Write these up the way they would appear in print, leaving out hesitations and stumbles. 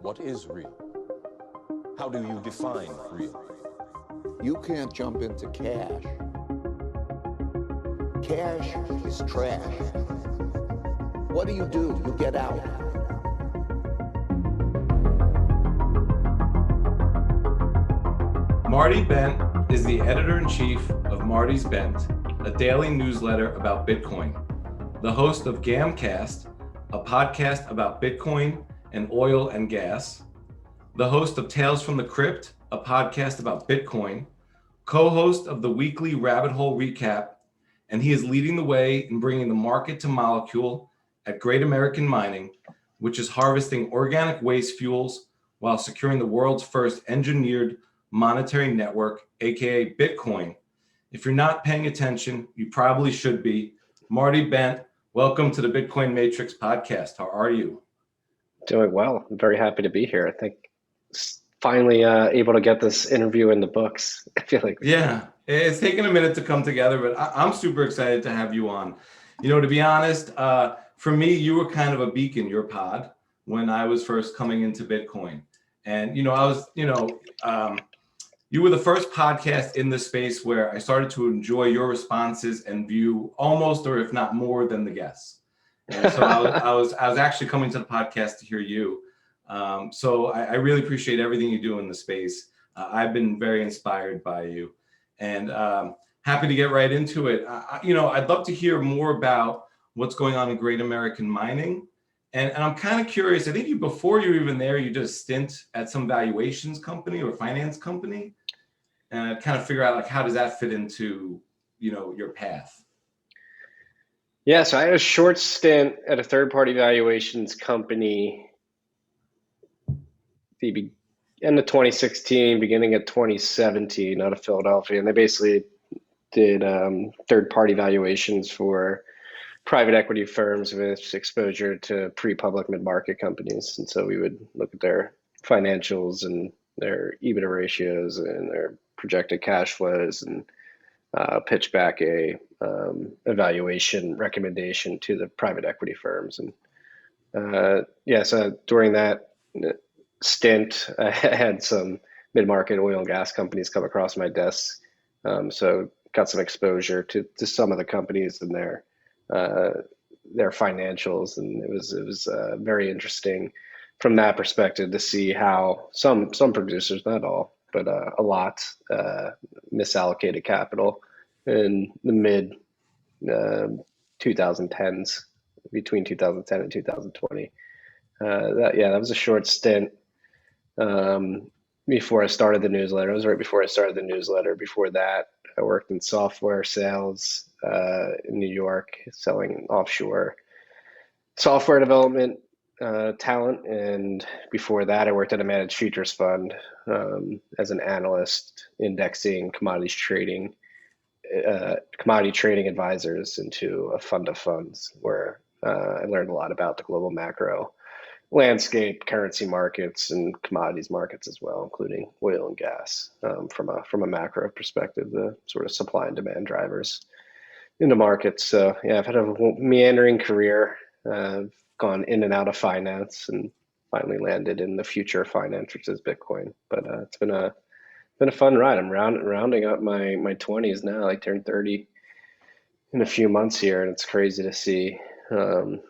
What is real? How do you define real? You can't jump into cash. Cash is trash. What do? You get out. Marty Bent is the editor-in-chief of Marty's Bent, a daily newsletter about Bitcoin, the host of Gamcast, a podcast about Bitcoin and oil and gas, the host of Tales from the Crypt, a podcast about Bitcoin, co-host of the weekly Rabbit Hole Recap, and he is leading the way in bringing the market to molecule at Great American Mining, which is harvesting organic waste fuels while securing the world's first engineered monetary network, aka Bitcoin. If you're not paying attention, you probably should be. Marty Bent, welcome to the Bitcoin Matrix podcast. How are you? Doing well. I'm very happy to be here. I think finally able to get this interview in the books. I feel like yeah, it's taken a minute to come together, but I'm super excited to have you on. You know, to be honest, for me, you were kind of a beacon, your pod, when I was first coming into Bitcoin. And, you were the first podcast in the space where I started to enjoy your responses and view almost, or if not more than the guests. And so I was actually coming to the podcast to hear you. So I really appreciate everything you do in the space. I've been very inspired by you, and happy to get right into it. I'd love to hear more about what's going on in Great American Mining. And I'm kind of curious, I think before you were even there, you did a stint at some valuations company or finance company, and kind of figure out like, how does that fit into, your path? Yeah, so I had a short stint at a third-party valuations company, the end of 2016, beginning of 2017, out of Philadelphia, and they basically did third-party valuations for private equity firms with exposure to pre-public mid-market companies. And so we would look at their financials and their EBITDA ratios and their projected cash flows and pitch back a evaluation recommendation to the private equity firms. And so during that stint, I had some mid-market oil and gas companies come across my desk. So got some exposure to some of the companies and their financials, and it was very interesting from that perspective to see how some producers, not all, but a lot misallocated capital in the mid 2010s, between 2010 and 2020. That was a short stint before I started the newsletter. It was right before I started the newsletter. Before that, I worked in software sales in New York, selling offshore software development talent. And before that, I worked at a managed futures fund as an analyst, indexing commodity trading advisors into a fund of funds, where I learned a lot about the global macro landscape, currency markets, and commodities markets as well, including oil and gas, from a macro perspective, the sort of supply and demand drivers in the markets. So yeah, I've had a meandering career. I've gone in and out of finance and finally landed in the future of finance, which is Bitcoin. But it's been a fun ride. I'm rounding up my 20s now. I turned 30 in a few months here, and it's crazy to see the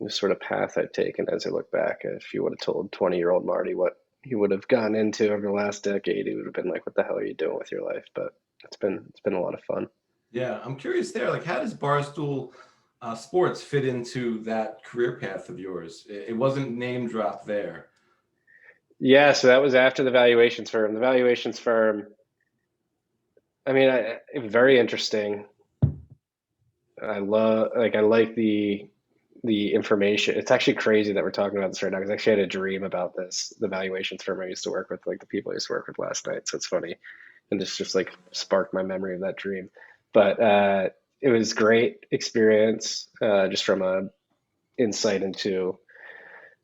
sort of path I've taken as I look back. If you would have told 20-year-old Marty what he would have gone into over the last decade, he would have been like, "What the hell are you doing with your life?" But it's been a lot of fun. Yeah, I'm curious there. Like, how does Barstool Sports fit into that career path of yours? It wasn't name dropped there. Yeah, so that was after the valuations firm. The valuations firm, I mean, it was very interesting. I like the information. It's actually crazy that we're talking about this right now, because I actually had a dream about this, the valuations firm I used to work with, like the people I used to work with last night. So it's funny, and this just like sparked my memory of that dream. But it was great experience, just from a insight into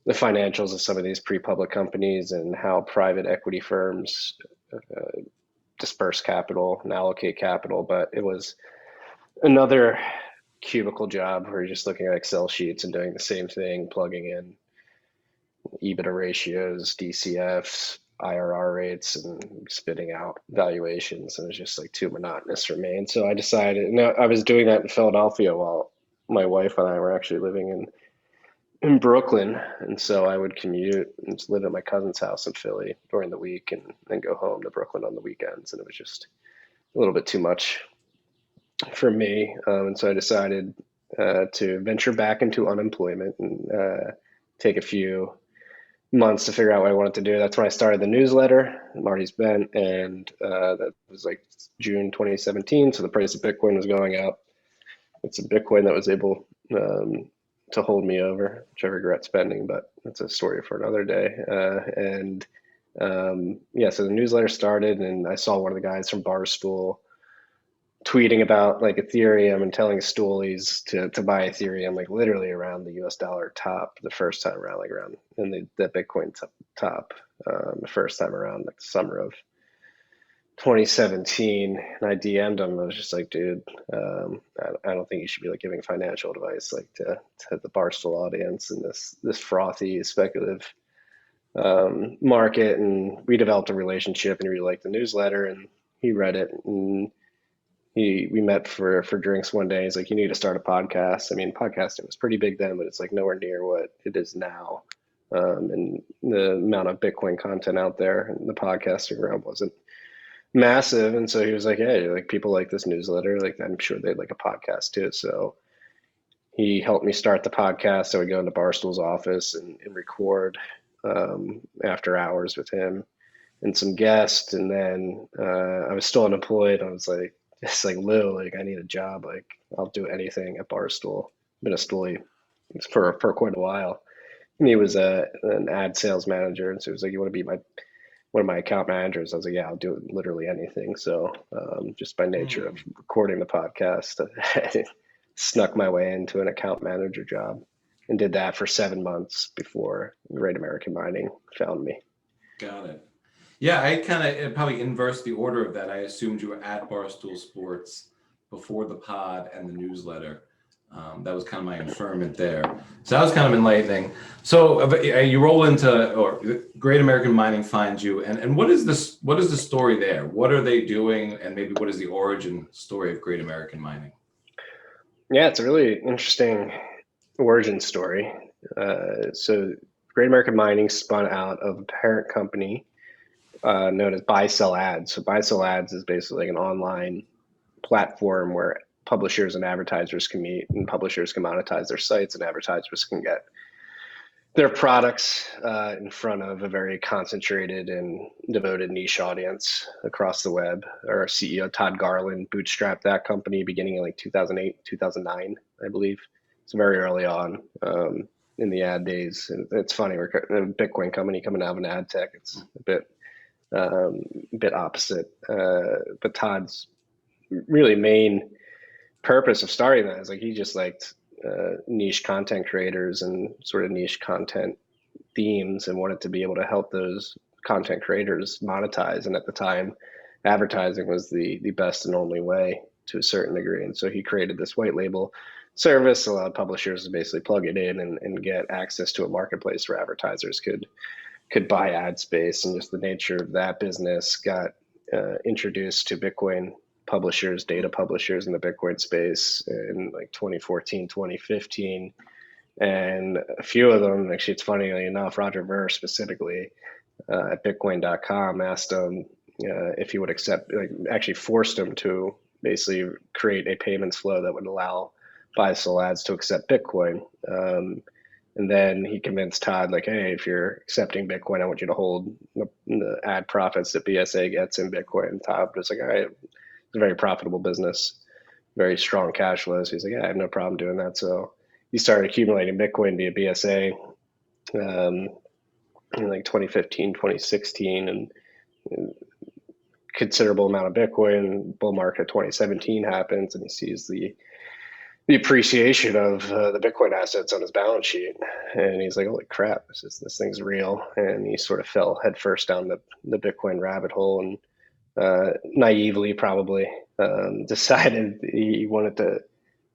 the financials of some of these pre-public companies and how private equity firms disperse capital and allocate capital. But it was another cubicle job where you're just looking at Excel sheets and doing the same thing, plugging in EBITDA ratios, DCFs, IRR rates, and spitting out valuations. And it was just like too monotonous for me. And so I decided, and I was doing that in Philadelphia while my wife and I were actually living in Brooklyn. And so I would commute and live at my cousin's house in Philly during the week and then go home to Brooklyn on the weekends. And it was just a little bit too much for me. And so I decided to venture back into unemployment and take a few months to figure out what I wanted to do. That's when I started the newsletter, Marty's Bent, and that was like June 2017. So the price of Bitcoin was going up. It's a Bitcoin that was able to hold me over, which I regret spending, but that's a story for another day. So the newsletter started, and I saw one of the guys from Barstool tweeting about like Ethereum and telling stoolies to buy Ethereum, like literally around the US dollar top the first time around, like around in the Bitcoin top the first time around, like the summer of 2017. And I DM'd him. I was just like, dude, I don't think you should be like giving financial advice like to the Barstool audience in this frothy speculative market. And we developed a relationship, and he really liked the newsletter, and he read it, and we met for drinks one day. He's like, you need to start a podcast. I mean, podcasting was pretty big then, but it's like nowhere near what it is now. And the amount of Bitcoin content out there in the podcasting realm wasn't massive. And so he was like, hey, like people like this newsletter, like I'm sure they'd like a podcast too. So he helped me start the podcast. So I would go into Barstool's office and record after hours with him and some guests. And then I was still unemployed. I was like, it's like, Lou, like I need a job. Like I'll do anything at Barstool. Been a stoolie for quite a while. And he was an ad sales manager. And so he was like, you want to be one of my account managers? I was like, yeah, I'll do literally anything. So just by nature of recording the podcast, I snuck my way into an account manager job and did that for 7 months before Great American Mining found me. Got it. Yeah, I kind of probably inverse the order of that. I assumed you were at Barstool Sports before the pod and the newsletter. That was kind of my inferment there. So that was kind of enlightening. So you roll into, or Great American Mining finds you, and what is this? What is the story there? What are they doing, and maybe what is the origin story of Great American Mining? Yeah, it's a really interesting origin story. So Great American Mining spun out of a parent company known as Buy Sell Ads. So Buy Sell Ads is basically like an online platform where publishers and advertisers can meet, and publishers can monetize their sites, and advertisers can get their products in front of a very concentrated and devoted niche audience across the web. Our CEO, Todd Garland, bootstrapped that company beginning in like 2008, 2009, I believe. It's very early on in the ad days. And it's funny, we're a Bitcoin company coming out of an ad tech. It's a bit opposite. But Todd's really main purpose of starting that is like he just liked niche content creators and sort of niche content themes and wanted to be able to help those content creators monetize. And at the time, advertising was the best and only way to a certain degree. And so he created this white label service, allowed publishers to basically plug it in and get access to a marketplace where advertisers could buy ad space. And just the nature of that business got introduced to Bitcoin publishers, data publishers in the Bitcoin space in like 2014, 2015. And a few of them, actually, it's funny enough, Roger Ver specifically at Bitcoin.com asked him if he would accept, like actually forced him to basically create a payments flow that would allow buy-sell ads to accept Bitcoin. And then he convinced Todd, like, hey, if you're accepting Bitcoin, I want you to hold the ad profits that BSA gets in Bitcoin. And Todd was like, all right, it's a very profitable business, very strong cash flows. He's like, yeah, I have no problem doing that. So he started accumulating Bitcoin via BSA in like 2015, 2016, and considerable amount of Bitcoin. Bull market 2017 happens, and he sees the appreciation of the Bitcoin assets on his balance sheet, and he's like, "Holy crap! This thing's real!" And he sort of fell headfirst down the Bitcoin rabbit hole, and naively probably decided he wanted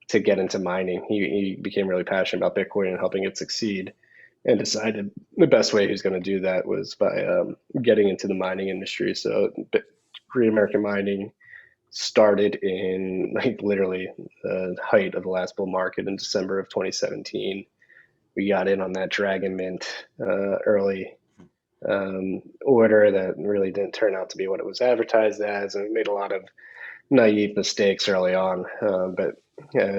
to get into mining. He became really passionate about Bitcoin and helping it succeed, and decided the best way he was going to do that was by getting into the mining industry. So Green American Mining started in like literally the height of the last bull market in December of 2017. We got in on that Dragon Mint early order that really didn't turn out to be what it was advertised as, and we made a lot of naive mistakes early on, but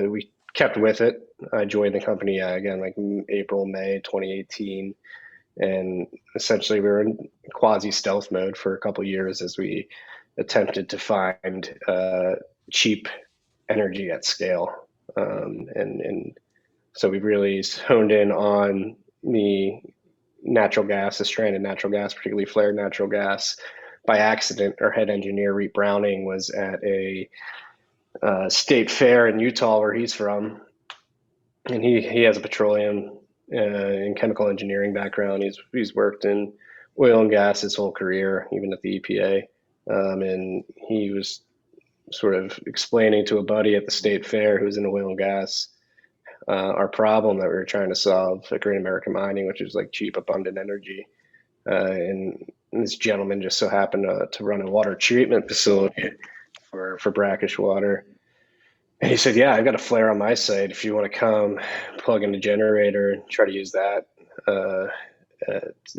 we kept with it. I joined the company again like April, May 2018, and essentially we were in quasi stealth mode for a couple of years as we attempted to find cheap energy at scale, and so we really honed in on the natural gas, the stranded natural gas, particularly flared natural gas. By accident, our head engineer, Reed Browning, was at a state fair in Utah where he's from, and he has a petroleum and chemical engineering background. He's worked in oil and gas his whole career, even at the EPA, and he was sort of explaining to a buddy at the state fair who was in oil and gas our problem that we were trying to solve at Green American Mining, which is like cheap, abundant energy. And this gentleman just so happened to run a water treatment facility for brackish water. And he said, yeah, I've got a flare on my site. If you want to come plug in the generator and try to use that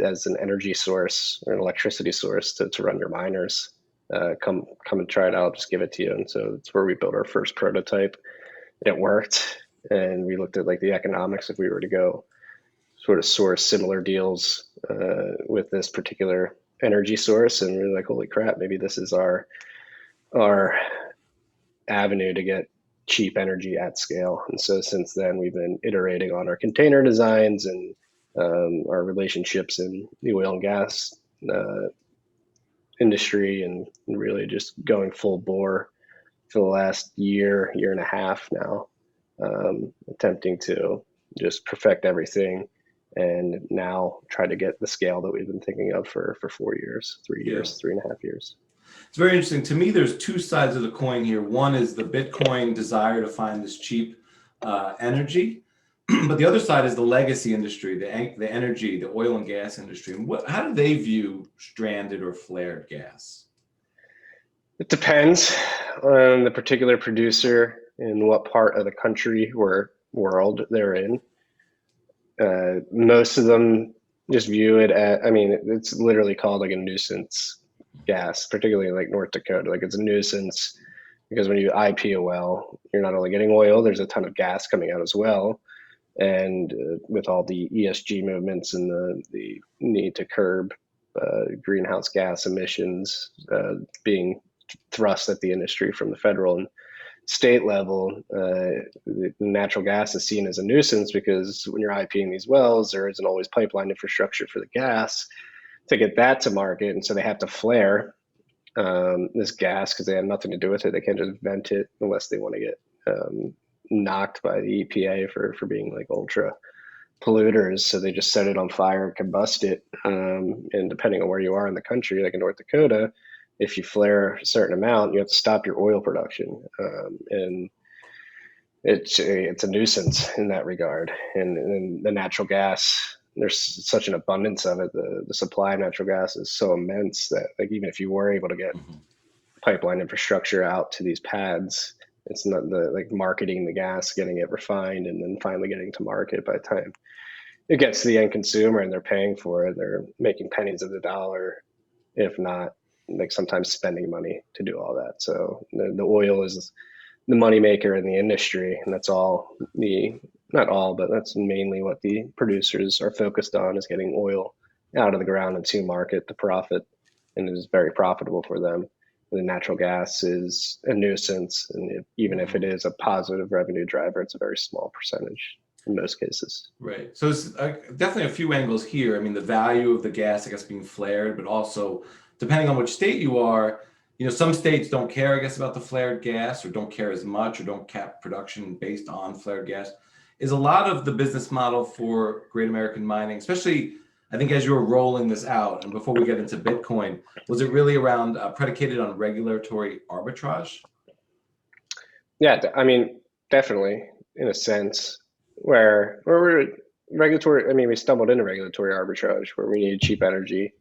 as an energy source or an electricity source to run your miners, come and try it out. I'll just give it to you. And so that's where we built our first prototype. It worked. And we looked at like the economics if we were to go sort of source similar deals with this particular energy source, and we were like, holy crap, maybe this is our avenue to get cheap energy at scale. And so since then, we've been iterating on our container designs and our relationships in the oil and gas industry, and really just going full bore for the last year and a half now. Attempting to just perfect everything, and now try to get the scale that we've been thinking of for 4 years, 3 years, 3.5 years. It's very interesting. To me, there's two sides of the coin here. One is the Bitcoin desire to find this cheap energy, but the other side is the legacy industry, the energy, the oil and gas industry. How do they view stranded or flared gas? It depends on the particular producer and what part of the country or world they're in. Most of them just view it as, I mean, it's literally called like a nuisance gas, particularly like North Dakota. Like it's a nuisance because when you IP a well, you're not only getting oil, there's a ton of gas coming out as well. And with all the ESG movements and the need to curb greenhouse gas emissions being thrust at the industry from the federal and state level, the natural gas is seen as a nuisance because when you're IPing these wells, there isn't always pipeline infrastructure for the gas to get that to market. And so they have to flare this gas because they have nothing to do with it. They can't just vent it unless they want to get knocked by the EPA for being like ultra polluters. So they just set it on fire and combust it. And depending on where you are in the country, like in North Dakota, if you flare a certain amount, you have to stop your oil production. And it's a nuisance in that regard. And the natural gas, there's such an abundance of it. The supply of natural gas is so immense that like even if you were able to get pipeline infrastructure out to these pads, it's not the like marketing the gas, getting it refined, and then finally getting to market. By the time it gets to the end consumer and they're paying for it, they're making pennies of the dollar, if not like sometimes spending money to do all that. So the oil is the moneymaker in the industry, and that's all not all, but that's mainly what the producers are focused on, is getting oil out of the ground and to market to profit, and it is very profitable for them. The natural gas is a nuisance, and even if it is a positive revenue driver, it's a very small percentage in most cases. Right. So it's definitely a few angles here. I mean, the value of the gas, I guess, being flared, but also depending on which state you are, you know, some states don't care, I guess, about the flared gas, or don't care as much, or don't cap production based on flared gas. Is a lot of the business model for Great American Mining, especially, I think, as you were rolling this out, and before we get into Bitcoin, was it really around predicated on regulatory arbitrage? Yeah, I mean, definitely, in a sense, where we're regulatory. I mean, we stumbled into regulatory arbitrage where we needed cheap energy,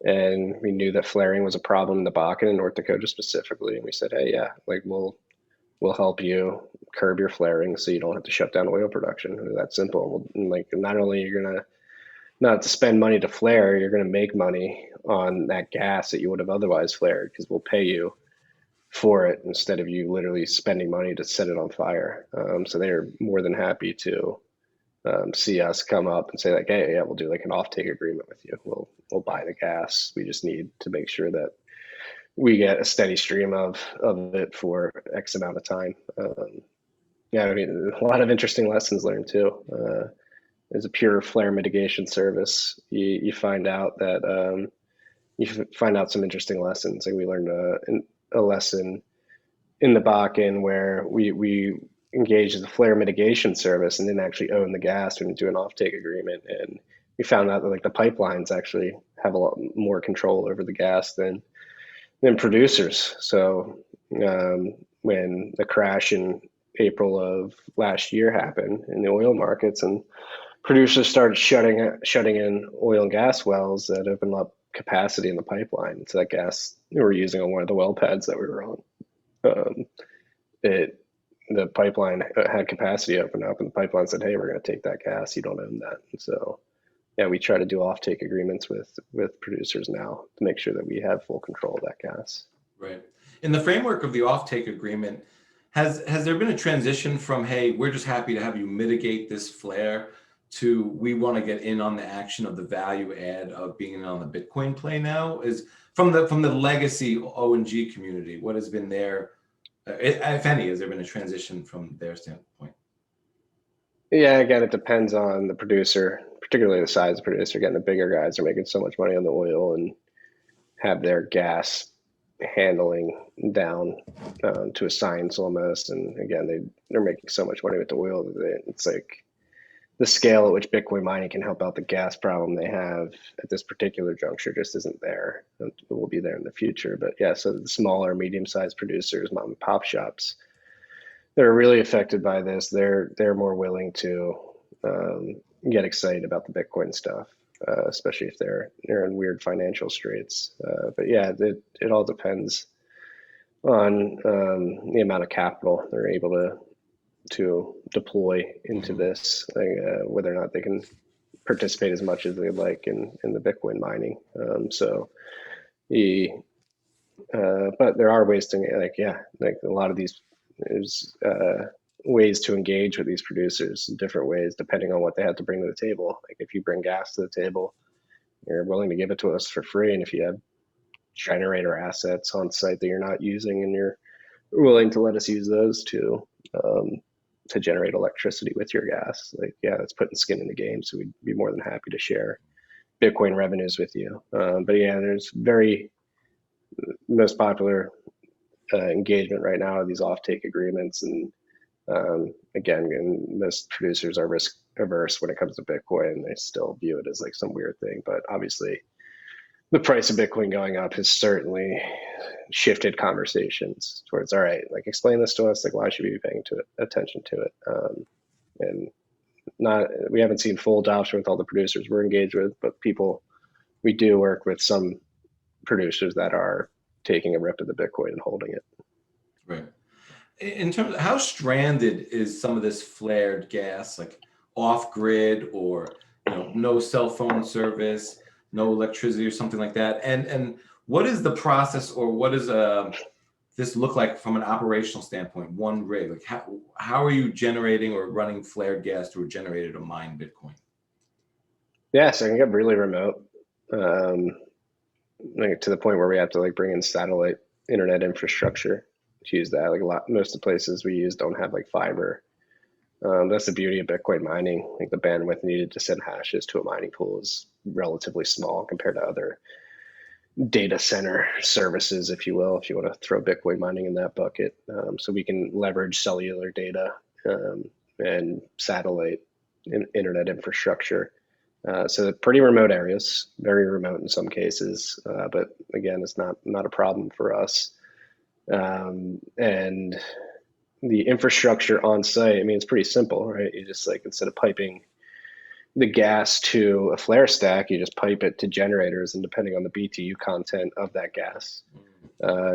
and we knew that flaring was a problem in the Bakken and North Dakota specifically. And we said, hey, yeah, like we'll help you curb your flaring so you don't have to shut down oil production. That's simple. And like, not only you're gonna not have to spend money to flare, you're gonna make money on that gas that you would have otherwise flared because we'll pay you for it instead of you literally spending money to set it on fire. So they're more than happy to see us come up and say like, hey, yeah, we'll do like an offtake agreement with you. We'll buy the gas. We just need to make sure that we get a steady stream of it for X amount of time. Yeah, I mean, a lot of interesting lessons learned too. As a pure flare mitigation service, you find out that you find out some interesting lessons. Like we learned a lesson in the Bakken where we engaged as a flare mitigation service and didn't actually own the gas. We didn't do an offtake agreement, and we found out that like the pipelines actually have a lot more control over the gas than producers. So when the crash in April of last year happened in the oil markets, and producers started shutting in oil and gas wells that opened up capacity in the pipeline. So that gas we were using on one of the well pads that we were on, the pipeline had capacity open up, and the pipeline said, "Hey, we're going to take that gas. You don't own that." And so, yeah, we try to do offtake agreements with producers now to make sure that we have full control of that gas. Right. In the framework of the offtake agreement, has there been a transition from, hey, we're just happy to have you mitigate this flare, to we want to get in on the action of the value add of being in on the Bitcoin play now? Is from the legacy O&G community, what has been their, if any, has there been a transition from their standpoint? Yeah, again, it depends on the producer, particularly the size of the producer. Again, the bigger guys are making so much money on the oil and have their gas handling down to a science almost. And again, they're making so much money with the oil that it's like the scale at which Bitcoin mining can help out the gas problem they have at this particular juncture just isn't there. It will be there in the future. But yeah, so the smaller, medium-sized producers, mom and pop shops, they're really affected by this. They're more willing to get excited about the Bitcoin stuff, especially if they're in weird financial straits. But yeah, it all depends on the amount of capital they're able to deploy into this, whether or not they can participate as much as they'd like in the Bitcoin mining. But there are ways to like a lot of these, there's ways to engage with these producers in different ways depending on what they have to bring to the table. Like if you bring gas to the table, you're willing to give it to us for free, and if you have generator assets on site that you're not using and you're willing to let us use those to generate electricity with your gas, like yeah, that's putting skin in the game. So we'd be more than happy to share Bitcoin revenues with you. But yeah, there's most popular engagement right now are these offtake agreements, and again, most producers are risk averse when it comes to Bitcoin. They still view it as like some weird thing, but obviously the price of Bitcoin going up has certainly shifted conversations towards, all right, like explain this to us, like why should we be paying attention to it? And we haven't seen full adoption with all the producers we're engaged with, but we do work with some producers that are taking a rip of the Bitcoin and holding it. Right. In terms of how stranded is some of this flared gas, like off grid, or no cell phone service, no electricity or something like that? And what is the process, or what does this look like from an operational standpoint? One rig, like how are you generating or running flared gas through a generator to mine Bitcoin? Yeah, so it can get really remote, like to the point where we have to like bring in satellite internet infrastructure to use that. Like most of the places we use don't have like fiber. That's the beauty of Bitcoin mining. Like the bandwidth needed to send hashes to a mining pool is relatively small compared to other data center services, if you will, if you want to throw Bitcoin mining in that bucket. So we can leverage cellular data and satellite internet infrastructure. So pretty remote areas, very remote in some cases, but again, it's not a problem for us. And the infrastructure on site, I mean, it's pretty simple, right? You just like, instead of piping the gas to a flare stack, you just pipe it to generators, and depending on the BTU content of that gas,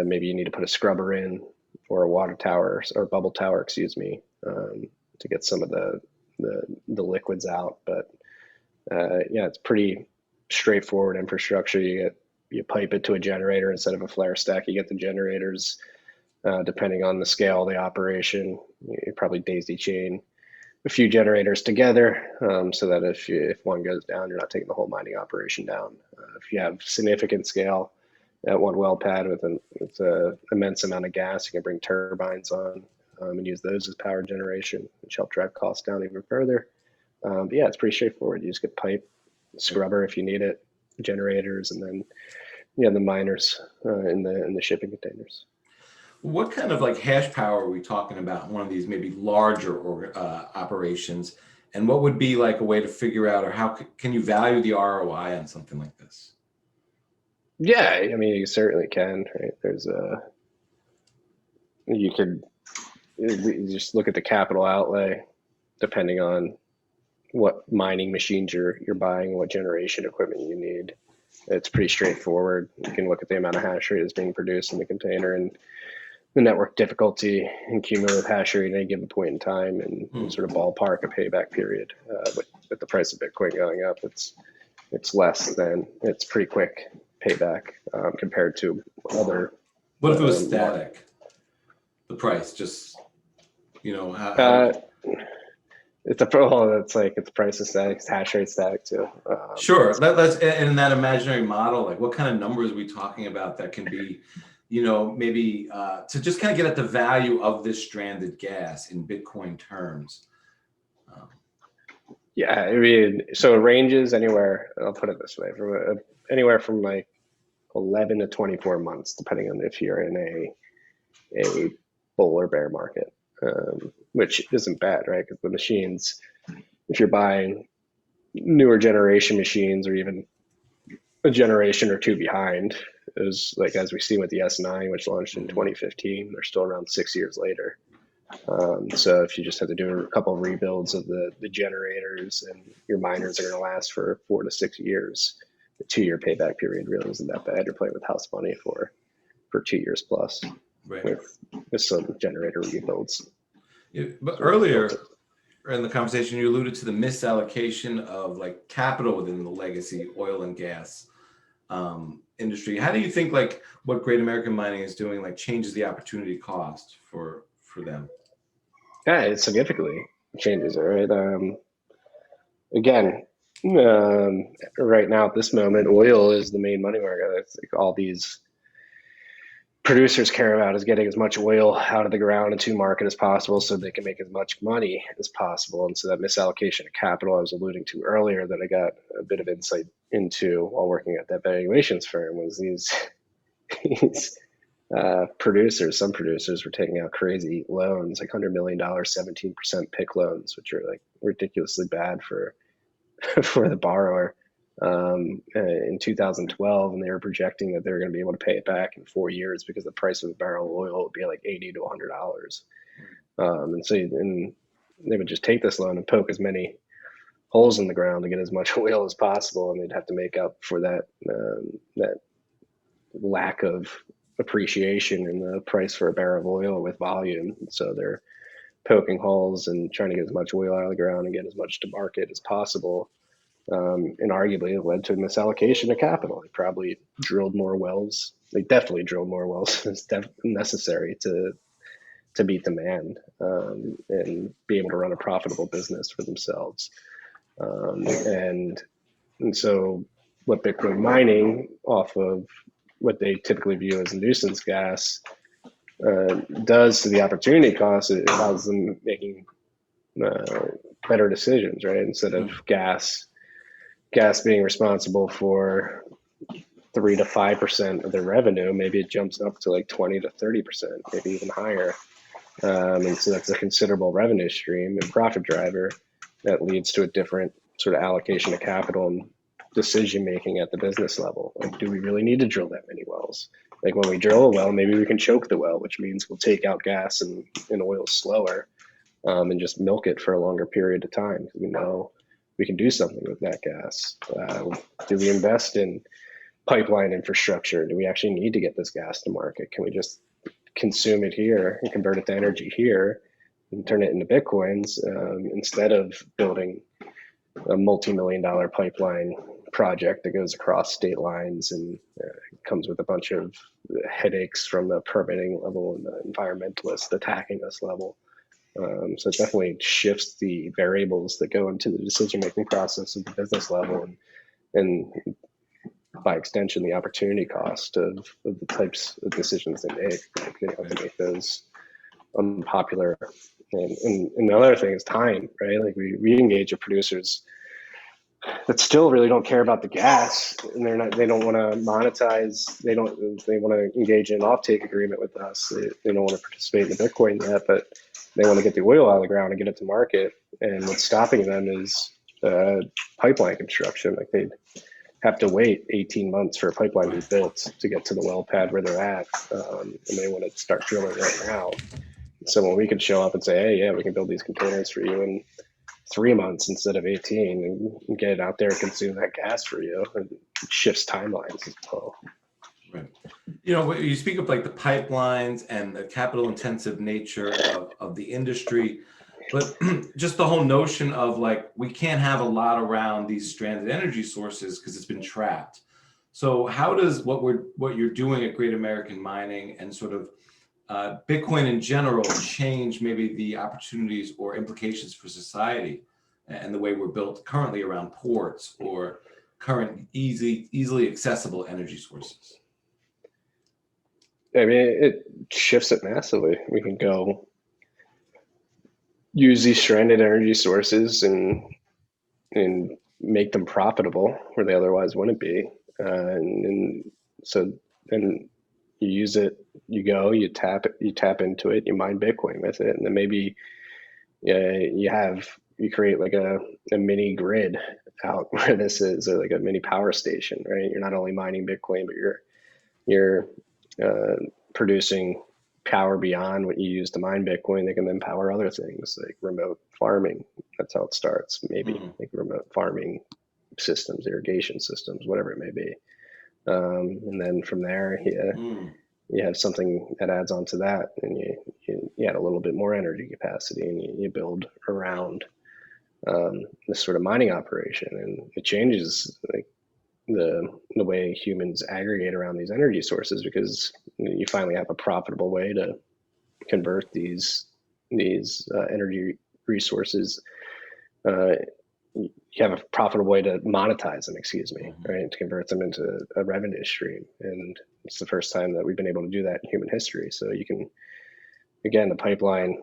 maybe you need to put a scrubber in or a water tower or bubble tower, excuse me, to get some of the liquids out. But yeah, it's pretty straightforward infrastructure. You pipe it to a generator instead of a flare stack. You get the generators, depending on the scale of the operation. You probably daisy chain a few generators together, so that if one goes down, you're not taking the whole mining operation down. If you have significant scale at one well pad with an immense amount of gas, you can bring turbines on and use those as power generation, which help drive costs down even further. But yeah, it's pretty straightforward. You just get pipe, scrubber if you need it, generators, and then the miners in the shipping containers. What kind of like hash power are we talking about in one of these maybe larger operations? And what would be like a way to figure out, or how can you value the ROI on something like this? Yeah, I mean, you certainly can, right? You just look at the capital outlay, depending on what mining machines you're buying, what generation equipment you need. It's pretty straightforward. You can look at the amount of hash rate that's being produced in the container and the network difficulty and cumulative hash rate at any given point in time, and sort of ballpark a payback period. With the price of Bitcoin going up, it's pretty quick payback compared to other. What if it was static? The price just, how it's the price is static, it's hash rate static too. Sure. Let's in that imaginary model, like what kind of numbers are we talking about that can be, maybe to just kind of get at the value of this stranded gas in Bitcoin terms? Yeah, I mean, so it ranges anywhere. I'll put it this way: from anywhere from like 11 to 24 months, depending on if you're in a bull or bear market, which isn't bad, right? Because the machines, if you're buying newer generation machines or even a generation or two behind, is like as we see with the S9, which launched in 2015, they're still around 6 years later. So if you just have to do a couple of rebuilds of the generators, and your miners are going to last for 4 to 6 years, the 2-year payback period really isn't that bad. You're playing with house money for 2 years plus, right, with some generator rebuilds. Yeah, but earlier in the conversation, you alluded to the misallocation of like capital within the legacy oil and gas industry. How do you think like what Great American Mining is doing like changes the opportunity cost for them? Yeah, it significantly changes it, right? Again, right now at this moment, oil is the main money market. It's like all these producers care about is getting as much oil out of the ground into market as possible so they can make as much money as possible. And so that misallocation of capital I was alluding to earlier that I got a bit of insight into while working at that valuations firm was these some producers were taking out crazy loans, like $100 million, 17% PIK loans, which are like ridiculously bad for the borrower. In 2012, and they were projecting that they were going to be able to pay it back in 4 years because the price of a barrel of oil would be like $80 to $100. And so they would just take this loan and poke as many holes in the ground to get as much oil as possible, and they'd have to make up for that lack of appreciation in the price for a barrel of oil with volume. So they're poking holes and trying to get as much oil out of the ground and get as much to market as possible. And arguably it led to a misallocation of capital. They probably drilled more wells. They definitely drilled more wells as necessary to meet demand and be able to run a profitable business for themselves. And so what Bitcoin mining off of what they typically view as nuisance gas does to the opportunity cost, it allows them making better decisions, right? Instead of gas being responsible for 3 to 5% of their revenue, maybe it jumps up to like 20 to 30%, maybe even higher. And so that's a considerable revenue stream and profit driver that leads to a different sort of allocation of capital and decision making at the business level. Like, do we really need to drill that many wells? Like when we drill a well, maybe we can choke the well, which means we'll take out gas and oil slower and just milk it for a longer period of time. We we can do something with that gas. Do we invest in pipeline infrastructure? Do we actually need to get this gas to market? Can we just consume it here and convert it to energy here and turn it into Bitcoins instead of building a multi-million-dollar pipeline project that goes across state lines and comes with a bunch of headaches from the permitting level and the environmentalists attacking this level. So it definitely shifts the variables that go into the decision-making process at the business level, and by extension, the opportunity cost of the types of decisions they make. Like they have to make those unpopular. And the other thing is time, right? Like we engage with producers that still really don't care about the gas, and they don't want to monetize. They want to engage in an offtake agreement with us. They don't want to participate in the Bitcoin yet, but they want to get the oil out of the ground and get it to market. And what's stopping them is pipeline construction. Like they have to wait 18 months for a pipeline to be built to get to the well pad where they're at, and they want to start drilling right now. So when we could show up and say, hey, yeah, we can build these containers for you in 3 months instead of 18 and get it out there and consume that gas for you, and it shifts timelines as well. Right. You know, you speak of like the pipelines and the capital intensive nature of the industry, but just the whole notion of like, we can't have a lot around these stranded energy sources because it's been trapped. So how does what you're doing at Great American Mining and sort of Bitcoin in general change maybe the opportunities or implications for society and the way we're built currently around ports or current easily accessible energy sources? I mean, it shifts it massively. We can go use these stranded energy sources and make them profitable where they otherwise wouldn't be. And so then you use it, you tap into it, you mine Bitcoin with it, and then maybe you create like a mini grid out where this is, or like a mini power station, right? You're not only mining Bitcoin, but you're producing power beyond what you use to mine Bitcoin. They can then power other things like remote farming. That's how it starts. Maybe like remote farming systems, irrigation systems, whatever it may be. And then from there, you have something that adds on to that, and you add a little bit more energy capacity, and you build around this sort of mining operation, and it changes like the way humans aggregate around these energy sources, because you finally have a profitable way to convert these energy resources. You have a profitable way to monetize them, right? To convert them into a revenue stream. And it's the first time that we've been able to do that in human history. So you can, again, the pipeline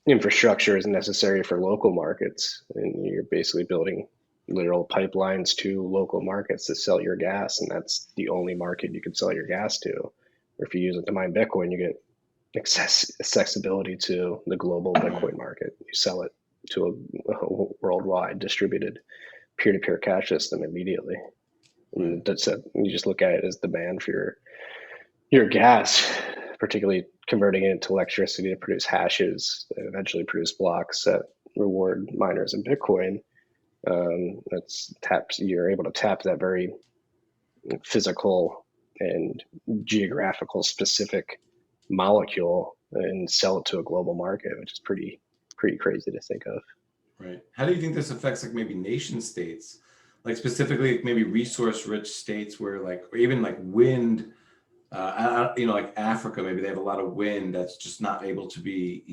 infrastructure is necessary for local markets, and you're basically building literal pipelines to local markets to sell your gas, and that's the only market you can sell your gas to. Or if you use it to mine Bitcoin, you get accessibility to the global Bitcoin market. You sell it to a worldwide distributed peer-to-peer cash system immediately. And that's it. You just look at it as demand for your gas, particularly converting it into electricity to produce hashes that eventually produce blocks that reward miners in Bitcoin. You're able to tap that very physical and geographical specific molecule and sell it to a global market, which is pretty crazy to think of. Right. How do you think this affects like maybe nation states, like specifically maybe resource rich states where like, or even like wind, like Africa, maybe they have a lot of wind that's just not able to be,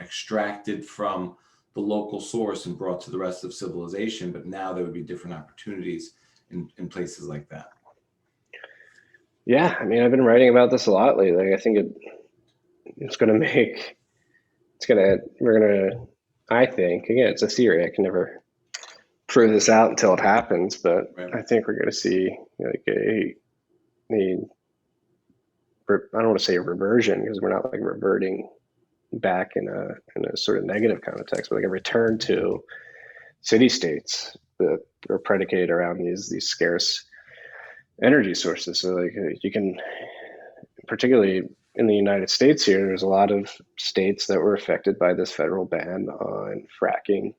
extracted from the local source and brought to the rest of civilization. But now there would be different opportunities in places like that. Yeah. I mean, I've been writing about this a lot lately. I think I think, again, it's a theory. I can never prove this out until it happens, but right. I think we're going to see like I don't want to say a reversion, because we're not like reverting back in a sort of negative context, but like a return to city states that are predicated around these scarce energy sources. So like you can, particularly in the United States here, there's a lot of states that were affected by this federal ban on fracking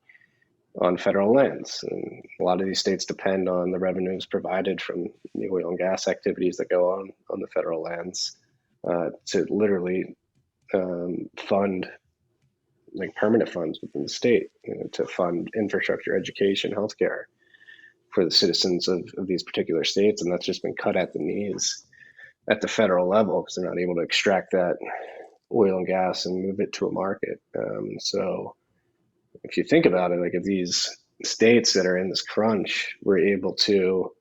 on federal lands. And a lot of these states depend on the revenues provided from the oil and gas activities that go on the federal lands to literally fund like permanent funds within the state, to fund infrastructure, education, healthcare for the citizens of these particular states. And that's just been cut at the knees at the federal level because they're not able to extract that oil and gas and move it to a market. So if you think about it, like if these states that are in this crunch were able to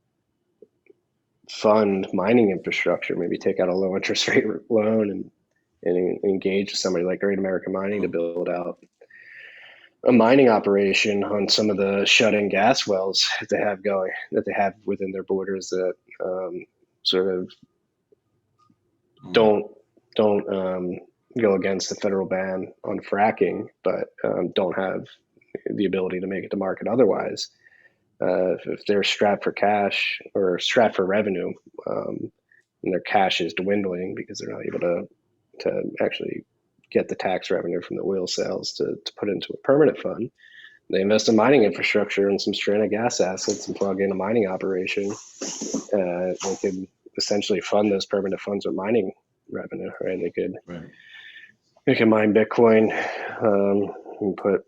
fund mining infrastructure, maybe take out a low interest rate loan and engage somebody like Great American Mining to build out a mining operation on some of the shut-in gas wells that they have within their borders that sort of don't go against the federal ban on fracking, but don't have the ability to make it to market otherwise. If they're strapped for cash or strapped for revenue, and their cash is dwindling because they're not able to actually get the tax revenue from the oil sales to put into a permanent fund, they invest in mining infrastructure and some stranded gas assets and plug in a mining operation. They could essentially fund those permanent funds with mining revenue, right? They could mine Bitcoin and put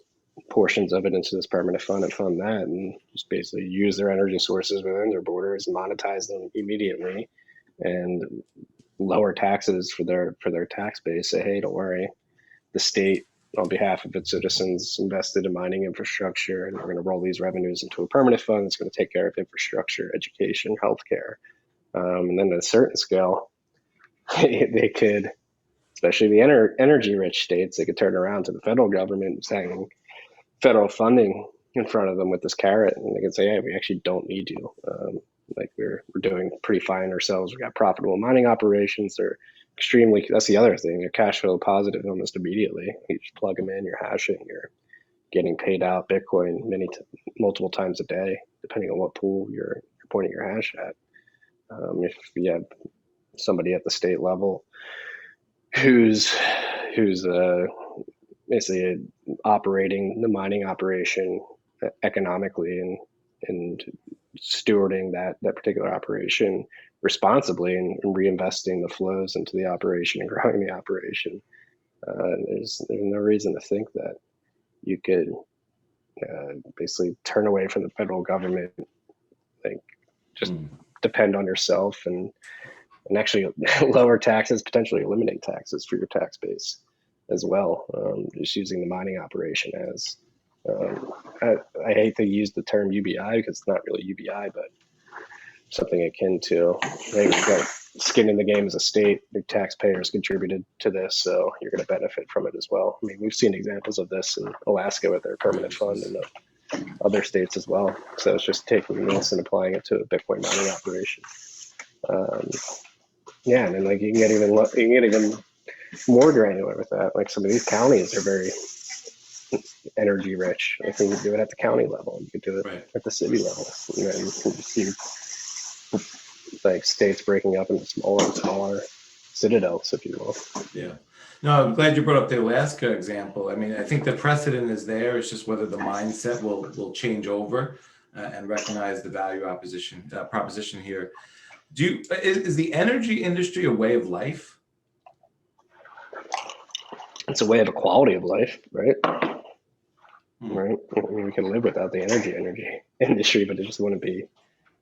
portions of it into this permanent fund and fund that, and just basically use their energy sources within their borders and monetize them immediately and lower taxes for their tax base. Say, hey, don't worry, the state on behalf of its citizens invested in mining infrastructure, and we're going to roll these revenues into a permanent fund that's going to take care of infrastructure, education, healthcare. And then at a certain scale, they could, especially the energy rich states, they could turn around to the federal government saying federal funding in front of them with this carrot, and they can say, hey, we actually don't need you. Like we're doing pretty fine ourselves. We got profitable mining operations. They're extremely, that's the other thing, you're cash flow positive almost immediately. You just plug them in, you're hashing, you're getting paid out Bitcoin multiple times a day, depending on what pool you're pointing your hash at. If you have somebody at the state level who's basically operating the mining operation economically and stewarding that particular operation responsibly and reinvesting the flows into the operation and growing the operation, there's no reason to think that you could basically turn away from the federal government, like just depend on yourself and actually lower taxes, potentially eliminate taxes for your tax base as well, just using the mining operation as I hate to use the term UBI because it's not really UBI, but something akin to, hey, we've got skin in the game as a state. The taxpayers contributed to this, so you're going to benefit from it as well. I mean, we've seen examples of this in Alaska with their permanent fund and other states as well. So it's just taking this and applying it to a Bitcoin mining operation. And then like you can get even more granular with that. Like some of these counties are very energy rich. I think you could do it at the county level. You could do it at the city level. And then you can see like states breaking up into smaller and smaller citadels, if you will. Yeah. No, I'm glad you brought up the Alaska example. I mean, I think the precedent is there. It's just whether the mindset will change over and recognize the value proposition here. Is the energy industry a way of life? It's a way of a quality of life, right? Right. I mean, we can live without the energy industry, but it just wouldn't be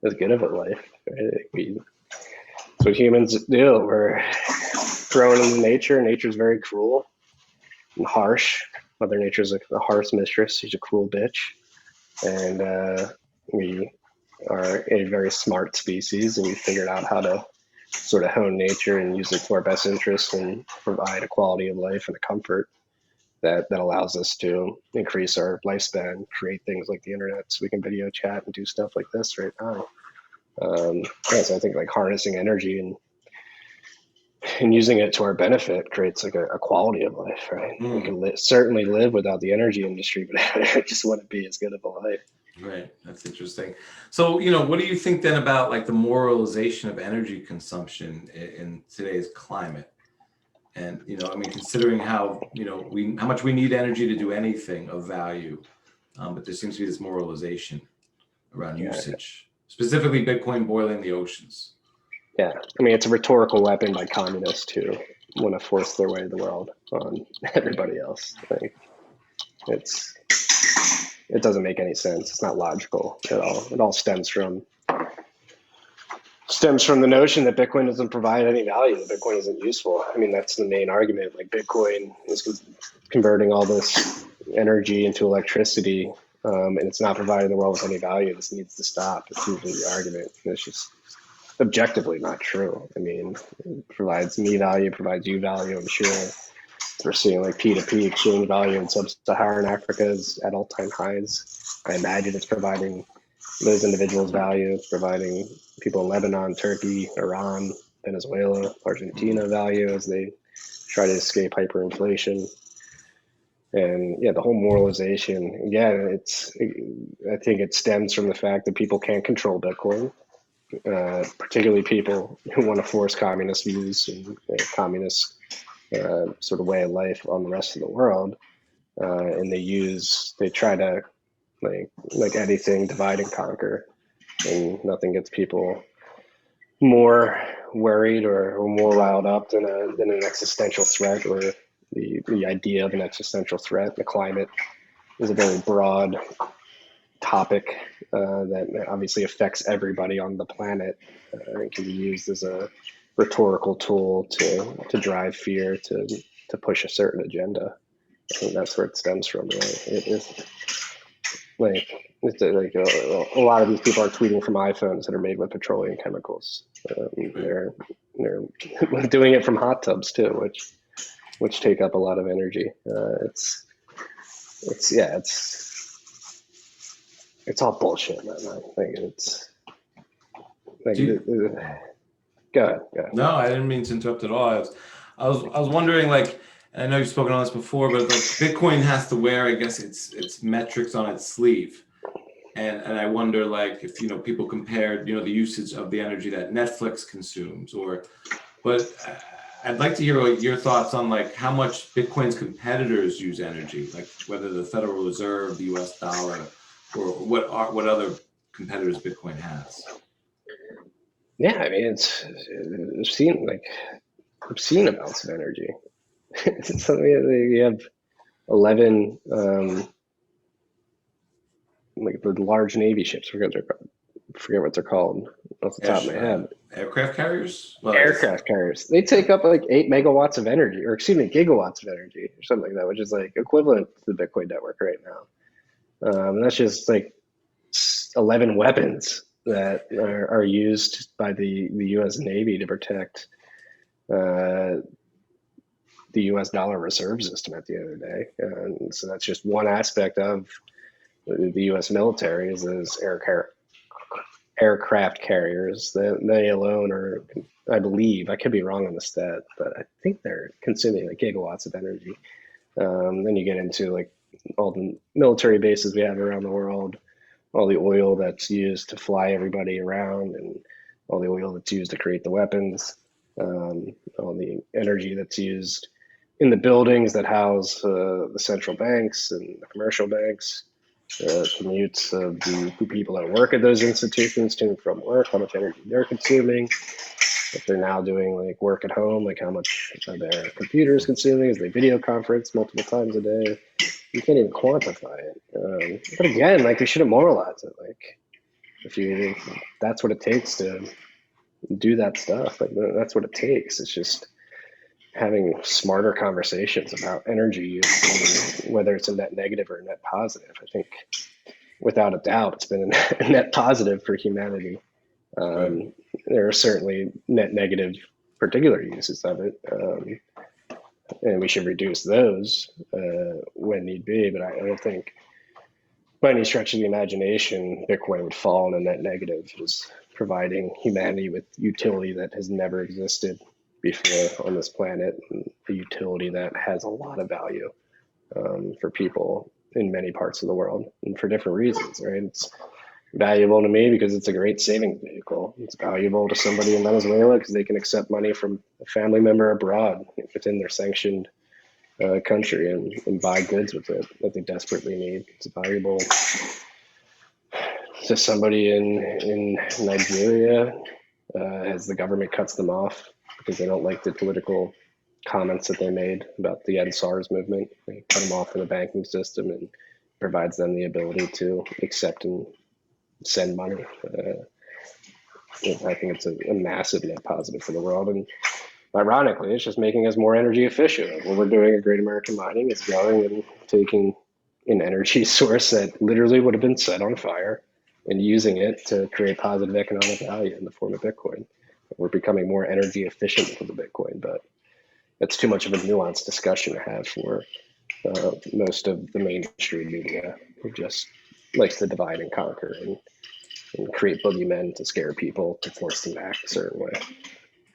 as good of a life. Right? That's what humans do. We're thrown into nature. Nature's very cruel and harsh. Mother Nature's a harsh mistress. She's a cruel bitch. And we are a very smart species, and we figured out how to sort of hone nature and use it to our best interest and provide a quality of life and a comfort that allows us to increase our lifespan, create things like the internet so we can video chat and do stuff like this right now. So I think like harnessing energy and using it to our benefit creates like a quality of life, right? We can certainly live without the energy industry, but it just wouldn't be as good of a life. Right. That's interesting. So, what do you think then about like the moralization of energy consumption in today's climate? And, considering how much we need energy to do anything of value, but there seems to be this moralization around usage, specifically Bitcoin boiling the oceans. Yeah, I mean, it's a rhetorical weapon by communists who want to force their way of the world on everybody else. Like, it doesn't make any sense. It's not logical at all. It all stems from the notion that Bitcoin doesn't provide any value, that Bitcoin isn't useful. I mean, that's the main argument. Like, Bitcoin is converting all this energy into electricity, and it's not providing the world with any value. This needs to stop. It's usually the argument. And it's just objectively not true. I mean, it provides me value, provides you value, I'm sure. We're seeing like P2P exchange value in sub-Saharan Africa is at all-time highs. I imagine it's providing those individuals value. It's providing people in Lebanon, Turkey, Iran, Venezuela, Argentina value as they try to escape hyperinflation. And yeah, the whole moralization, again, I think it stems from the fact that people can't control Bitcoin. Particularly people who want to force communist views and communist sort of way of life on the rest of the world, and they try to like anything, divide and conquer, and nothing gets people more worried or more riled up than an existential threat, or the idea of an existential threat. The climate is a very broad topic that obviously affects everybody on the planet. It can be used as a rhetorical tool to drive fear, to push a certain agenda. I think that's where it stems from. Right? It is like a lot of these people are tweeting from iPhones that are made with petroleum chemicals. They're doing it from hot tubs too, which take up a lot of energy. It's all bullshit, man. I think it's like, go ahead. No, I didn't mean to interrupt at all. I was wondering, like, and I know you've spoken on this before, but like Bitcoin has to wear, I guess, its metrics on its sleeve, and I wonder, like, if people compared the usage of the energy that Netflix consumes, but I'd like to hear like your thoughts on like how much Bitcoin's competitors use energy, like whether the Federal Reserve, the U.S. dollar, or what other competitors Bitcoin has. Yeah, I mean, I've seen amounts of energy. You have 11 like the large Navy ships. Forget what they're called off the top of my head. Aircraft carriers? Aircraft carriers. They take up like 8 megawatts of energy, or excuse me, gigawatts of energy, or something like that, which is like equivalent to the Bitcoin network right now. And that's just like 11 weapons that are used by the U.S. Navy to protect the U.S. dollar reserve system at the end of the day. And so that's just one aspect of the U.S. military is those aircraft carriers. They alone are, I believe, I could be wrong on the stat, but I think they're consuming like gigawatts of energy. Then you get into like all the military bases we have around the world, all the oil that's used to fly everybody around, and all the oil that's used to create the weapons, all the energy that's used in the buildings that house the central banks and the commercial banks, commutes of the people that work at those institutions to and from work, how much energy they're consuming. If they're now doing like work at home, like how much are their computers consuming as they video conference multiple times a day. You can't even quantify it. But again, like we shouldn't moralize it. Like if that's what it takes to do that stuff, like that's what it takes. It's just having smarter conversations about energy use, and whether it's a net negative or a net positive. I think without a doubt, it's been a net positive for humanity. There are certainly net negative particular uses of it, and we should reduce those when need be. But I don't think by any stretch of the imagination, Bitcoin would fall in a net negative, just providing humanity with utility that has never existed before on this planet, and a utility that has a lot of value for people in many parts of the world and for different reasons, right? It's valuable to me because it's a great savings vehicle. It's valuable to somebody in Venezuela because they can accept money from a family member abroad within their sanctioned country and buy goods with it that they desperately need. It's valuable to somebody in Nigeria as the government cuts them off because they don't like the political comments that they made about the End SARS movement. They cut them off from the banking system and provides them the ability to accept and send money. I think it's a massive net positive for the world. And ironically, it's just making us more energy efficient. What we're doing at Great American Mining is going and taking an energy source that literally would have been set on fire and using it to create positive economic value in the form of Bitcoin. We're becoming more energy efficient with the Bitcoin, but it's too much of a nuanced discussion to have for most of the mainstream media, who just likes to divide and conquer and create boogeymen to scare people to force them to act a certain way.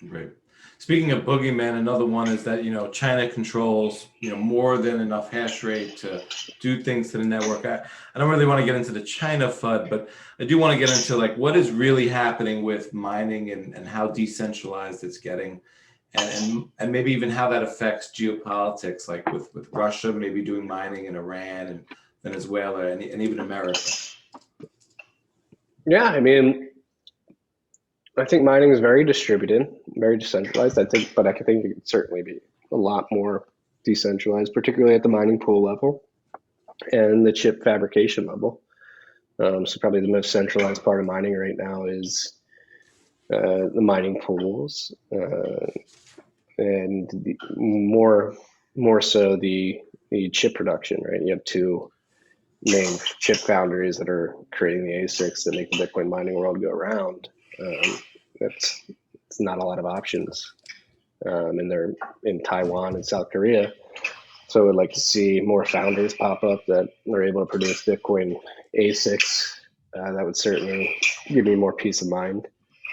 Right. Speaking of boogeymen, another one is that, China controls, more than enough hash rate to do things to the network. I don't really want to get into the China FUD, but I do want to get into what is really happening with mining and how decentralized it's getting, and maybe even how that affects geopolitics, like with Russia maybe doing mining in Iran and Venezuela and even America. Yeah, I think mining is very distributed, very decentralized. But I think it could certainly be a lot more decentralized, particularly at the mining pool level and the chip fabrication level. So probably the most centralized part of mining right now is the mining pools, and more so the chip production. Right, you have two main chip foundries that are creating the ASICs that make the Bitcoin mining world go around. It's not a lot of options, and they're in Taiwan and South Korea. So I'd like to see more founders pop up that are able to produce Bitcoin ASICs. That would certainly give me more peace of mind.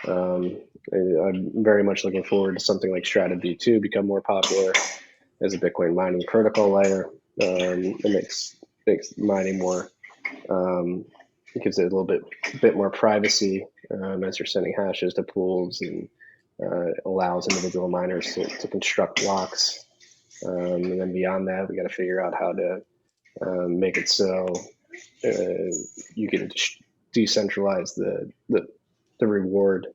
I'm very much looking forward to something like Strata V2 become more popular as a Bitcoin mining protocol layer. It makes mining more. It gives it a little bit more privacy as you're sending hashes to pools, and allows individual miners to construct blocks. And then beyond that, we got to figure out how to make it so you can decentralize the reward